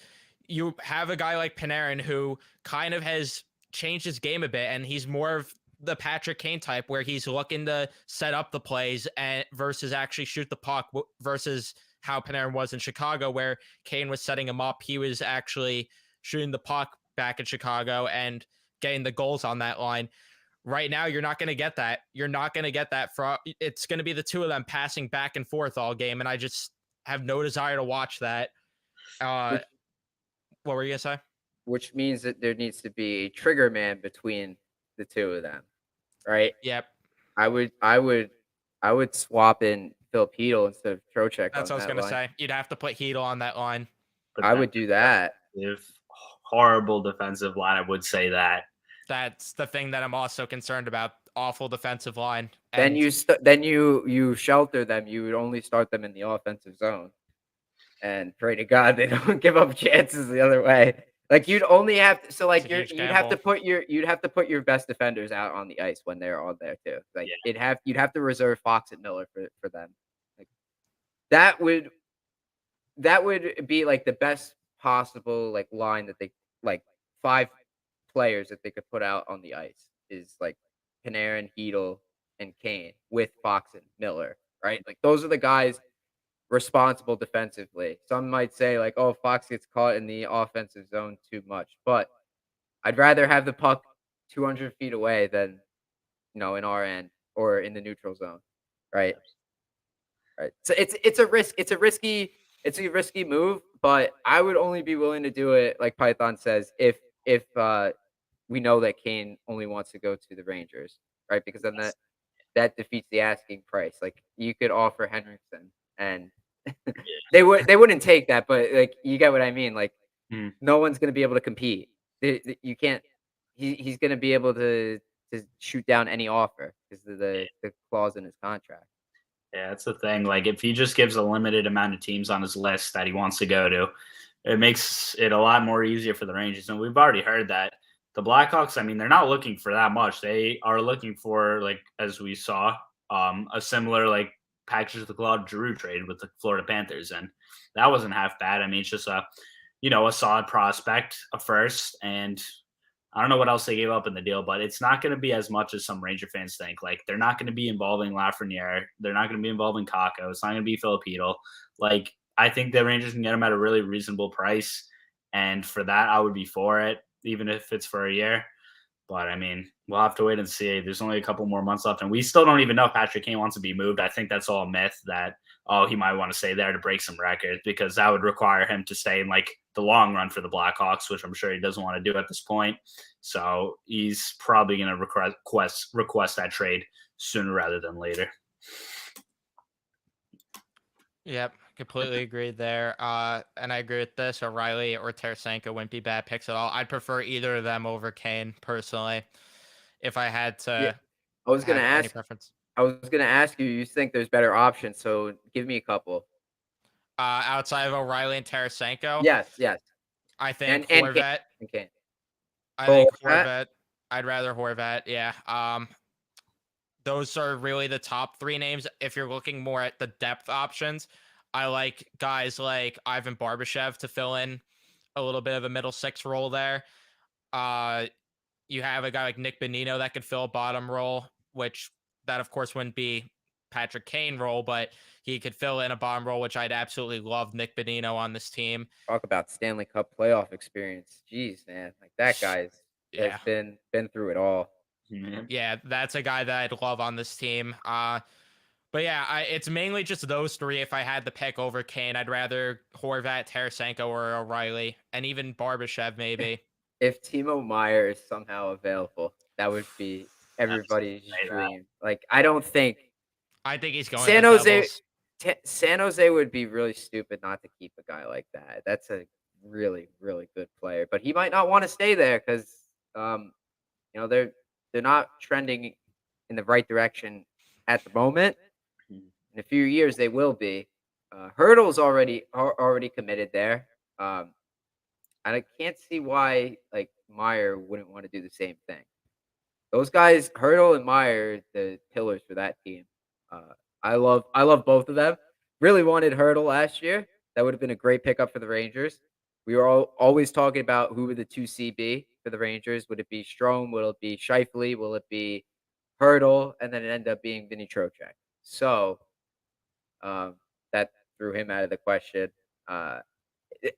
you have a guy like Panarin who kind of has changed his game a bit, and he's more of the Patrick Kane type where he's looking to set up the plays and versus actually shoot the puck versus how Panarin was in Chicago, where Kane was setting him up. He was actually shooting the puck back in Chicago and getting the goals on that line. Right now, you're not going to get that. You're not going to get that. It's going to be the two of them passing back and forth all game, and I just have no desire to watch that. What were you going to say? which means that there needs to be a trigger man between the two of them, right? Yep. I would swap in Filipino instead of Trocheck That's on what I was that going to line. say. You'd have to put Hedel on that line. But I would do that. Horrible defensive line. I would say that. That's the thing that I'm also concerned about. Awful defensive line. Then you shelter them. You would only start them in the offensive zone, and pray to God they don't give up chances the other way. Like you'd only have to, so like you'd have to put your best defenders out on the ice when they're all there too. Like you'd have to reserve Fox and Miller for them. Like that would be like the best possible like line that they like 5 players that they could put out on the ice is like Panarin, Hedel, and Kane with Fox and Miller, right? Like those are the guys responsible defensively. Some might say like, oh, Fox gets caught in the offensive zone too much, but I'd rather have the puck 200 feet away than in our end or in the neutral zone, right? Right. So it's a risk. It's a risky move, but I would only be willing to do it like Python says if we know that Kane only wants to go to the Rangers, right? Because then that defeats the asking price. Like you could offer Henriksen and they wouldn't take that, but like you get what I mean. Like no one's gonna be able to compete. You can't. He's gonna be able to shoot down any offer because of the clause in his contract. Yeah, that's the thing. Like, if he just gives a limited amount of teams on his list that he wants to go to, it makes it a lot more easier for the Rangers. And we've already heard that the Blackhawks, I mean, they're not looking for that much. They are looking for, like, as we saw, a similar, like, package the Claude Giroux trade with the Florida Panthers. And that wasn't half bad. I mean, it's just a solid prospect, a first, and I don't know what else they gave up in the deal, but it's not going to be as much as some Ranger fans think. Like, they're not going to be involving Lafreniere. They're not going to be involving Kakko. It's not going to be Filipino. Like, I think the Rangers can get him at a really reasonable price. And for that, I would be for it, even if it's for a year. But, I mean, we'll have to wait and see. There's only a couple more months left. And we still don't even know if Patrick Kane wants to be moved. I think that's all a myth that oh, he might want to stay there to break some records, because that would require him to stay in like the long run for the Blackhawks, which I'm sure he doesn't want to do at this point. So he's probably going to request that trade sooner rather than later. Yep, completely agreed there. And I agree with this. O'Reilly or Tarasenko wouldn't be bad picks at all. I'd prefer either of them over Kane personally, if I had Yeah, to I was gonna have any ask. preference. I was gonna ask you. You think there's better options? So give me a couple. Outside of O'Reilly and Tarasenko, Yes, yes, I think and Kane. Horvat. And Kane. I Oh, think that Horvat. I'd rather Horvat. Yeah. Those are really the top three names. If you're looking more at the depth options, I like guys like Ivan Barbashev to fill in a little bit of a middle six role there. Uh, you have a guy like Nick Bonino that could fill a bottom role, which that of course wouldn't be Patrick Kane role, but he could fill in a bottom role, which I'd absolutely love Nick Bonino on this team. talk about Stanley Cup playoff experience. Jeez, man, like that guy's has Yeah. been through it all. Yeah, that's a guy that I'd love on this team. But yeah, it's mainly just those three. If I had to pick over Kane, I'd rather Horvat, Tarasenko, or O'Reilly, and even Barbashev maybe. If Timo Meyer is somehow available, that would be everybody's say that. dream. Like I don't think I think he's going San to the Jose Devils. San Jose would be really stupid not to keep a guy like that. That's a really, really good player, but he might not want to stay there because, they're not trending in the right direction at the moment. In a few years, they will be. Hurdle's already committed there, and I can't see why like Meyer wouldn't want to do the same thing. Those guys, Hurdle and Meyer, the pillars for that team. I love both of them. Really wanted Hurdle last year. That would have been a great pickup for the Rangers. We were always talking about who would the 2C be for the Rangers. Would it be Strome? Will it be Scheifele? Will it be Hurdle? And then it ended up being Vinny Trocheck. So that threw him out of the question. Uh,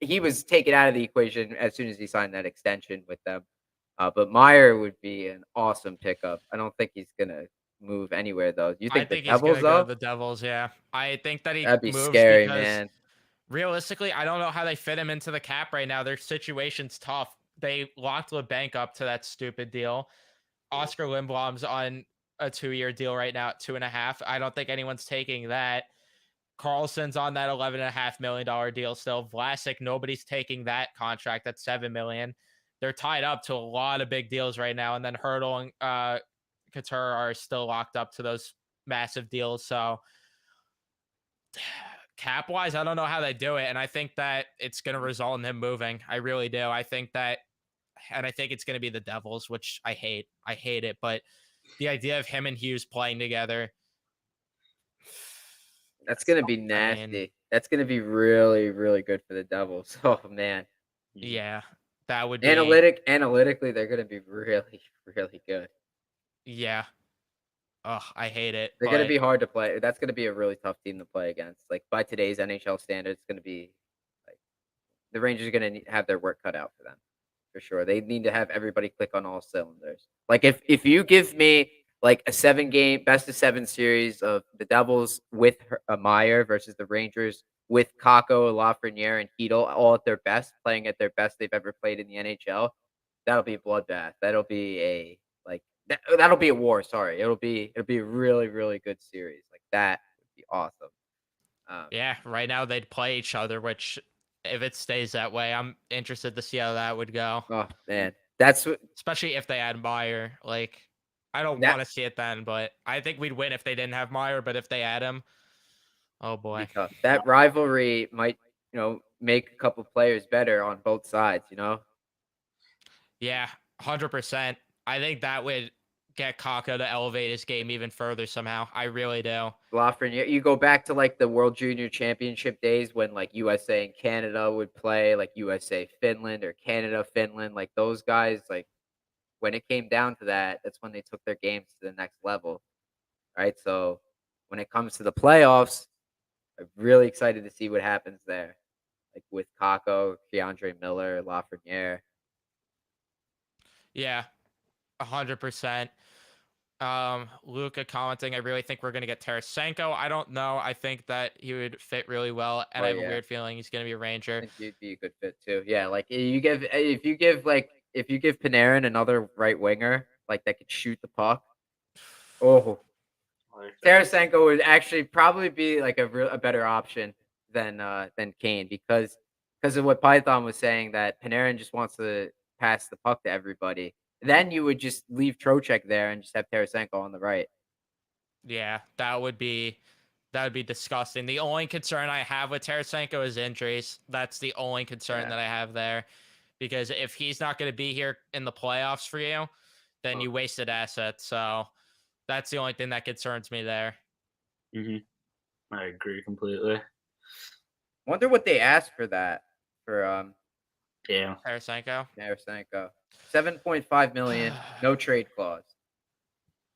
he was taken out of the equation as soon as he signed that extension with them. But Meyer would be an awesome pickup. I don't think he's gonna move anywhere though. You I think the think he's going Devils to go to though? the Devils. Yeah, I think that he That'd be moves scary, because man. realistically, I don't know how they fit him into the cap right now. Their situation's tough. They locked LeBanc up to that stupid deal. Oscar Lindblom's on a 2-year deal right now at 2.5. I don't think anyone's taking that. Carlson's on that $11.5 million deal still. Vlasic, nobody's taking that contract at $7 million. They're tied up to a lot of big deals right now, and then Hurdle and Couture are still locked up to those massive deals. So cap wise, I don't know how they do it, and I think that it's going to result in him moving. I really do. I think it's going to be the Devils, which I hate. I hate it, but the idea of him and Hughes playing together. That's gonna be nasty. That's gonna be really, really good for the Devils. Oh man. Yeah, that would be Analytically, they're gonna be really, really good. Yeah. Oh, I hate it. They're gonna But be hard to play. That's gonna be a really tough team to play against. Like by today's NHL standards, it's gonna be like the Rangers are gonna have their work cut out for them for sure. They need to have everybody click on all cylinders. Like if you give me like a 7-game best of 7 series of the Devils with Meyer versus the Rangers with Kako, Lafreniere, and Hedel all at their best, playing at their best they've ever played in the NHL, that'll be a bloodbath. That'll be a that'll be a war. Sorry, it'll be a really, really good series. Like that would be awesome. yeah, right now they'd play each other, which if it stays that way, I'm interested to see how that would go. Oh man, that's what Especially if they add Meyer. Like, I don't that want to see it then, but I think we'd win if they didn't have Meyer. But if they add him, oh would boy. be tough. That rivalry might make a couple players better on both sides. Yeah, 100%. I think that would get Kako to elevate his game even further somehow. I really do. Lafreniere, you go back to like the World Junior Championship days when like USA and Canada would play, like USA Finland or Canada Finland, like those guys. Like when it came down to that, that's when they took their games to the next level, right? So when it comes to the playoffs, I'm really excited to see what happens there, like with Kako, Keandre Miller, Lafreniere. Yeah, 100%. Luca commenting, I really think we're gonna get Tarasenko. I don't know. I think that he would fit really well, and Oh I have a yeah, weird feeling he's gonna be a I Ranger. think you'd be a good fit too. Yeah, like if you give Panarin another right winger like that could shoot the puck. Oh, Tarasenko would actually probably be like a better option than Kane because of what Python was saying that Panarin just wants to pass the puck to everybody. Then you would just leave Trocheck there and just have Tarasenko on the right. Yeah, that would be disgusting. The only concern I have with Tarasenko is injuries. That's the only concern Yeah. that I have there, because if he's not going to be here in the playoffs for you, then you wasted assets. So that's the only thing that concerns me there. I agree completely. Wonder what they asked for that for Yeah. Tarasenko. Tarasenko. 7.5 million, no trade clause.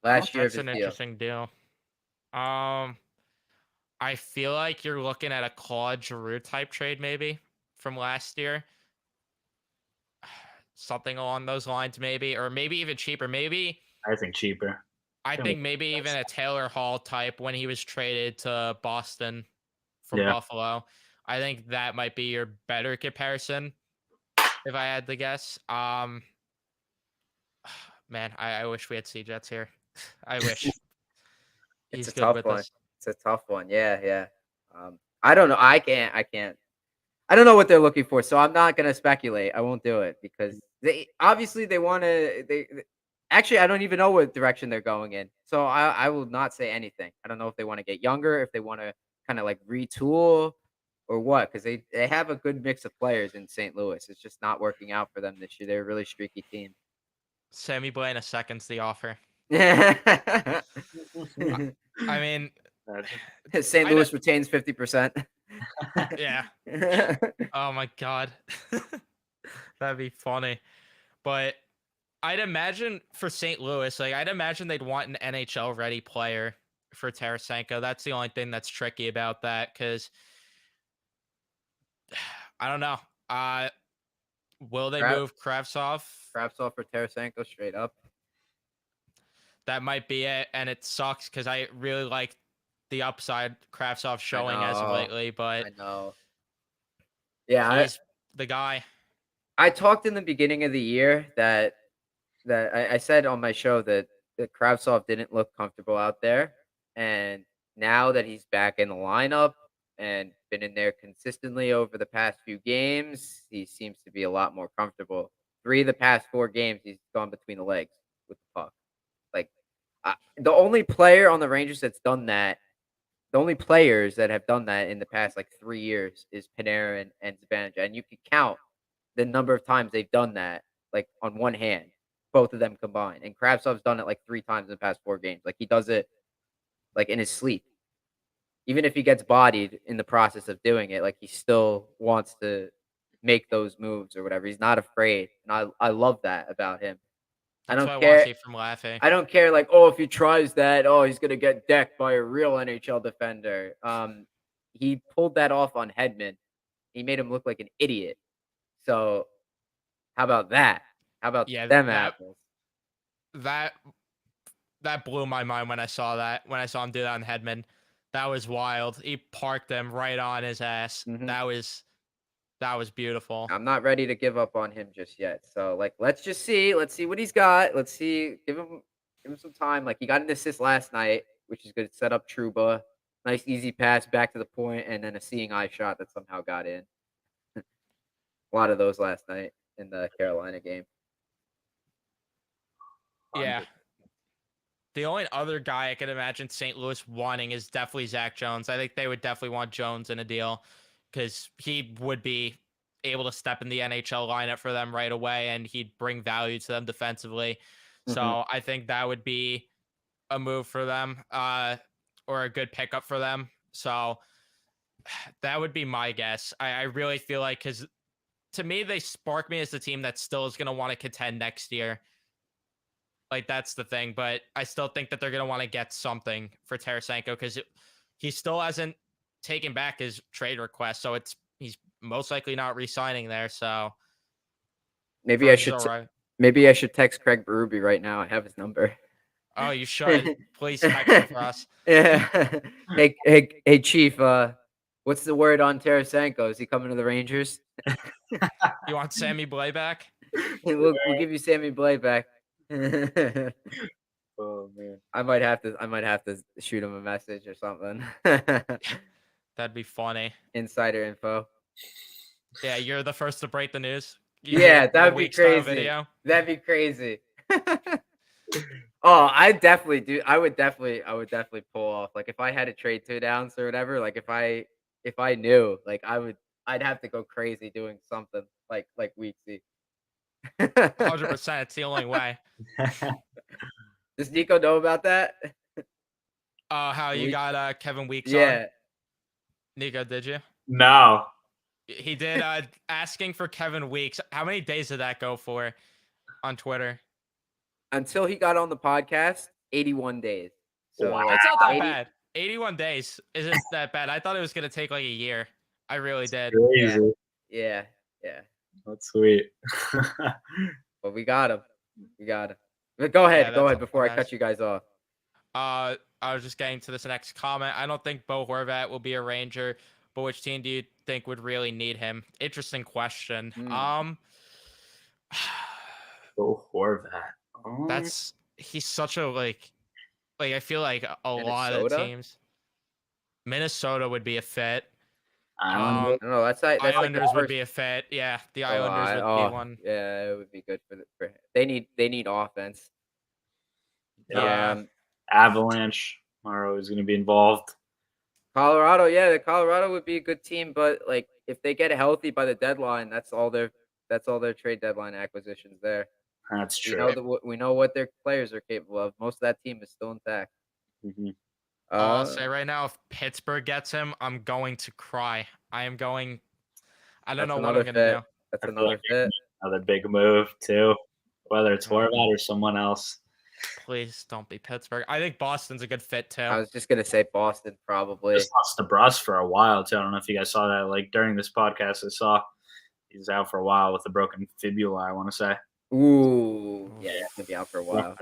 Last year of That's his an deal. interesting deal. Um, I feel like you're looking at a Claude Giroux type trade maybe from last year. Something along those lines, maybe, or maybe even cheaper. Maybe I think cheaper. I Can think we- maybe even a Taylor Hall type when he was traded to Boston from Yeah. Buffalo. I think that might be your better comparison if I had to guess. Man, I wish we had Sea Jets here. I wish It's he's a good tough with one. us. It's a tough one. Yeah, yeah. I don't know. I don't know what they're looking for, so I'm not gonna speculate. I won't do it because they obviously they want to. Actually, I don't even know what direction they're going in, so I will not say anything. I don't know if they want to get younger, if they want to kind of like retool, or what, because they have a good mix of players in St. Louis. It's just not working out for them this year. They're a really streaky team. Sammy Blana seconds the offer. St. I mean, Louis retains 50%. yeah. Oh my god, that'd be funny. But I'd imagine for St. Louis, like I'd imagine they'd want an NHL ready player for Tarasenko. That's the only thing that's tricky about that, because I don't know. Will they Crap. move Kravtsov? Kravtsov for Tarasenko straight up. That might be it, and it sucks because I really like the upside Kravtsov showing as of know. lately, but I know. Yeah, he's the guy. I talked in the beginning of the year that I said on my show that Kravtsov didn't look comfortable out there, and now that he's back in the lineup and been in there consistently over the past few games, he seems to be a lot more comfortable. 3 of the past 4 games, he's gone between the legs with the puck. Like the only player on the Rangers that's done that, the only players that have done that in the past like 3 years is Panarin and Zibanejad, and you can count the number of times they've done that like on one hand, both of them combined. And Kravtsov's done it like 3 times in the past 4 games. Like he does it like in his sleep. Even if he gets bodied in the process of doing it, like he still wants to make those moves or whatever. He's not afraid. And I love that about him. I That's don't what I want to care. see from Laffy. I don't care, like, oh, if he tries that, oh, he's gonna get decked by a real NHL defender. He pulled that off on Hedman. He made him look like an idiot. So how about that? How about Yeah, them that apples? that that blew my mind when I saw that. When I saw him do that on Hedman, that was wild. He parked him right on his ass. Mhm. That was beautiful. I'm not ready to give up on him just yet. So like, let's just see. Let's see what he's got. Let's see. Give him some time. Like he got an assist last night, which is good. Set up Truba. Nice easy pass back to the point, and then a seeing eye shot that somehow got in. A lot of those last night in the Carolina game. Yeah. The only other guy I could imagine St. Louis wanting is definitely Zach Jones. I think they would definitely want Jones in a deal because he would be able to step in the NHL lineup for them right away, and he'd bring value to them defensively. Mhm. So I think that would be a move for them, or a good pickup for them. So that would be my guess. I really feel like, because to me, they spark me as the team that still is going to want to contend next year. Like that's the thing, but I still think that they're gonna want to get something for Tarasenko because he still hasn't taken back his trade request, so he's most likely not re-signing there. So Maybe I Burns is should all right. maybe I should text Craig Berube right now. I have his number. Oh, you should. Please text him for us. Yeah. Hey, Chief. What's the word on Tarasenko? Is he coming to the Rangers? You want Sammy Blay back? We'll give you Sammy Blay back. Oh man. I might have to shoot him a message or something. That'd be funny. Insider info. Yeah, you're the first to break the news. You Yeah, hit that the would be weak style crazy. video. That'd be crazy. Oh, I definitely do. I would definitely pull off. Like if I had a trade 2 downs or whatever, like if I knew, like I'd have to go crazy doing something like Weeksy. 100%. It's the only way. Does Nico know about that? How you Weeks? got Kevin Weeks on? Yeah. Nico, did you? No. He did asking for Kevin Weeks. How many days did that go for on Twitter? Until he got on the podcast, 81 days. So Wow. like It's not that 80 bad. 81 days isn't that bad. I thought it was gonna take like a year. I really did. Crazy. Yeah. That's sweet. But we got him. But go ahead, Yeah, go that's ahead before I all, cut you guys off. I was just getting to this next comment. I don't think Bo Horvat will be a Ranger, but which team do you think would really need him? Interesting question. Go Horvat. He's such a like I feel like a lot of Minnesota? teams. Minnesota would be a fit. Islanders. I don't know. That's like the Islanders would first- be a fit. Yeah, the Oh, Islanders would be one. Yeah, it would be good for they need offense. Yeah. Avalanche are always going to be involved. Colorado, the Colorado would be a good team, but like if they get healthy by the deadline, that's all their trade deadline acquisitions there. That's We true. know we know what their players are capable of. Most of that team is still intact. Mhm. I'll say right now, if Pittsburgh gets him, I'm going to cry. I am going. I don't know what I'm gonna do. That's I feel another like fit. Another big move too, whether it's Horvat or someone else. Please don't be Pittsburgh. I think Boston's a good fit too. I was just gonna say Boston probably. Just lost to Bruss for a while too. I don't know if you guys saw that. Like during this podcast, I saw he's out for a while with a broken fibula. I want to say. Ooh, yeah, he's gonna be out for a while.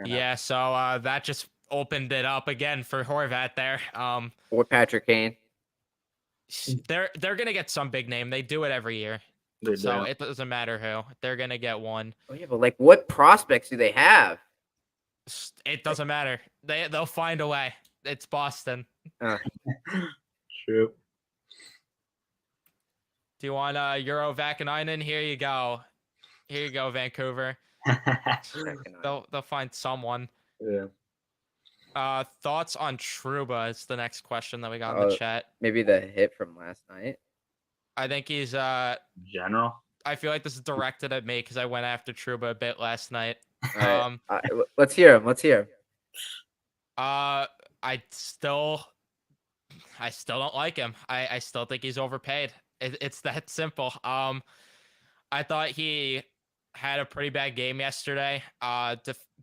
Yeah, so that just opened it up again for Horvat there. Or Patrick Kane. They're gonna get some big name. They do it every year. They So do. it doesn't matter who. They're gonna get one. Oh yeah, but like, what prospects do they have? It doesn't matter. They'll find a way. It's Boston. True. Do you want Euro Vakanainen? Here you go. Here you go, Vancouver. They'll find someone. Yeah. Thoughts on Trouba is the next question that we got in the chat. Maybe the hit from last night. I think he's General. I feel like this is directed at me because I went after Trouba a bit last night. All right. Let's hear him. I still don't like him. I still think he's overpaid. It's that simple. I thought he had a pretty bad game yesterday.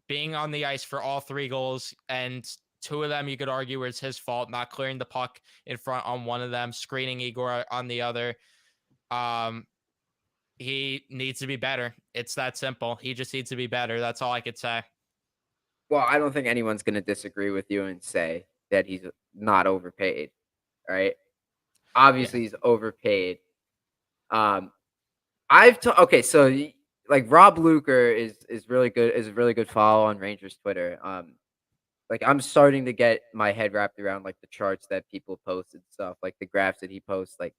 Being on the ice for all 3 goals, and 2 of them you could argue was his fault, not clearing the puck in front on one of them, screening Igor on the other. He needs to be better. It's that simple. He just needs to be better. That's all I could say. Well, I don't think anyone's going to disagree with you and say that he's not overpaid. Right? Obviously, he's overpaid. Okay, so like Rob Luker is really good. Is a really good follow on Rangers Twitter. Like I'm starting to get my head wrapped around like the charts that people post and stuff, like the graphs that he posts. Like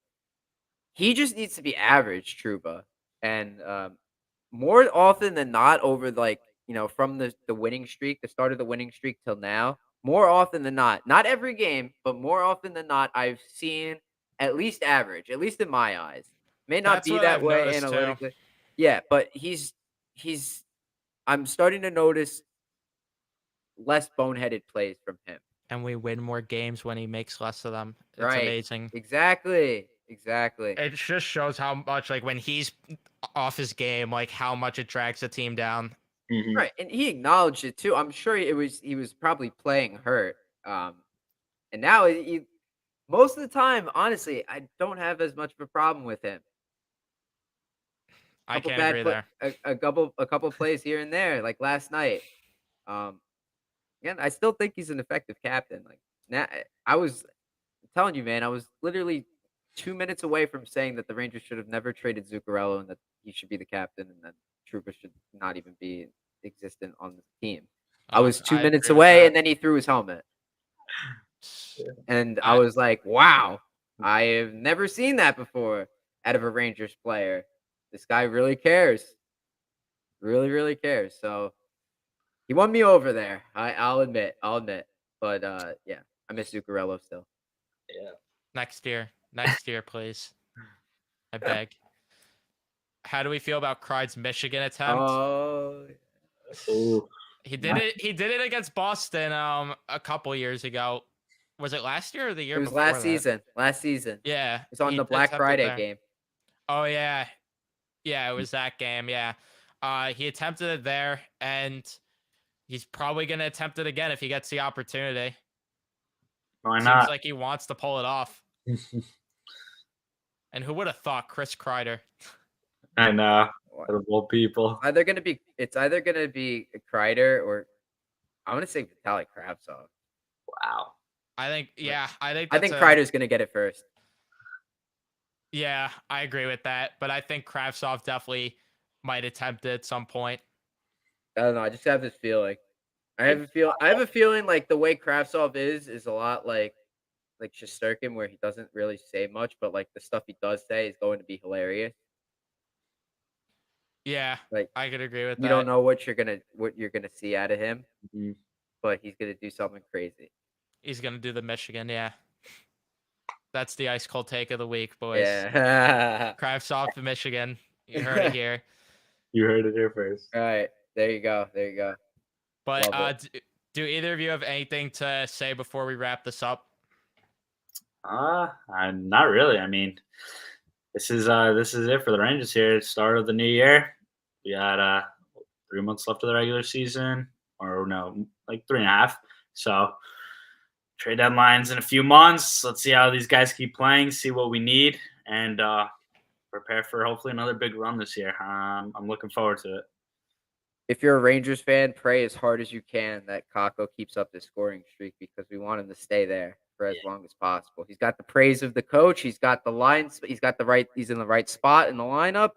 he just needs to be average, Trouba, and more often than not, over like from the winning streak, the start of the winning streak till now, more often than not every game, but more often than not, I've seen at least average, at least in my eyes. May not That's be what that I've way noticed, too. analytically. Yeah, but he's I'm starting to notice less boneheaded plays from him. And we win more games when he makes less of them. It's Right. amazing. Exactly. It just shows how much, like, when he's off his game, like, how much it drags the team down. Mhm. Right, and he acknowledged it too. I'm sure he was probably playing hurt. And now most of the time, honestly, I don't have as much of a problem with him. I can't agree there. A couple plays here and there, like last night. Again, I still think he's an effective captain. Like now, I was telling you, man, I was literally 2 minutes away from saying that the Rangers should have never traded Zuccarello and that he should be the captain, and that Trouba should not even be existent on the team. I was 2 minutes agree with away, that. and then he threw his helmet, and I I- was like, "Wow, I have never seen that before out of a Rangers player. This guy really cares, really, really cares." So he won me over there. I'll admit, but yeah, I miss Zuccarello still. Yeah. Next year, please. I beg. How do we feel about Kreide's Michigan attempt? Oh, Ooh. He did it against Boston a couple years ago. Was it last year or the year it was before last that? season. Last season. Yeah. It's on he the Black attempted Friday there. game. Oh yeah. Yeah, it was that game, yeah. He attempted it there, and he's probably gonna attempt it again if he gets the opportunity. Why Seems not? like he wants to pull it off. And who would have thought Chris Kreider? I know. Incredible people. It's either gonna be Kreider or I'm gonna say Vitaly Kravtsov. Wow. I think I that's think Kreider's gonna get it first. Yeah, I agree with that, but I think Kravtsov definitely might attempt it at some point. I don't know. I just have this feeling. I have a feeling like the way Kravtsov is a lot like Shesterkin, where he doesn't really say much, but like the stuff he does say is going to be hilarious. Yeah, Like I could agree with you that. don't know what you're gonna see out of him, Mhm. but he's gonna do something crazy. He's gonna do the Michigan, yeah. That's the ice cold take of the week, boys. Yeah. Kravtsov, Michigan. You heard it here. You heard it here first. All right. There you go. There you go. But Love do either of you have anything to say before we wrap this up? Not really. I mean, this is it for the Rangers here. Start of the new year. We got 3 months left of the regular season, or no, like 3.5. So trade deadlines in a few months. Let's see how these guys keep playing. See what we need, and prepare for hopefully another big run this year. I'm looking forward to it. If you're a Rangers fan, pray as hard as you can that Kakko keeps up this scoring streak because we want him to stay there for as long as possible. He's got the praise of the coach. He's got the lines. He's in the right spot in the lineup,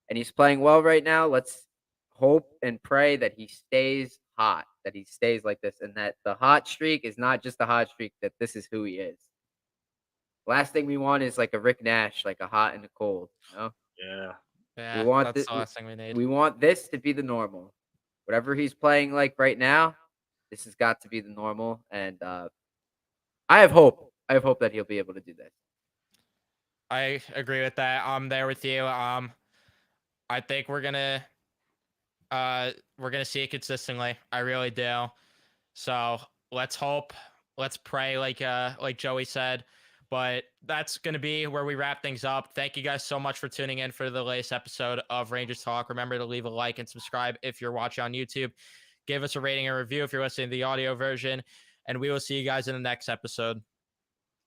and he's playing well right now. Let's hope and pray that he stays hot, that he stays like this, and that the hot streak is not just a hot streak, that this is who he is. Last thing we want is like a Rick Nash, like a hot and a cold. You know? Yeah. Yeah, want that's thi- the last thing we need. We want this to be the normal. Whatever he's playing like right now, this has got to be the normal. And I have hope. I have hope that he'll be able to do this. I agree with that. I'm there with you. I think we're gonna see it consistently. I really do. So let's hope, let's pray, like Joey said. But that's gonna be where we wrap things up. Thank you guys so much for tuning in for the latest episode of Rangers Talk. Remember to leave a like and subscribe if you're watching on YouTube. Give us a rating and review if you're listening to the audio version, and we will see you guys in the next episode.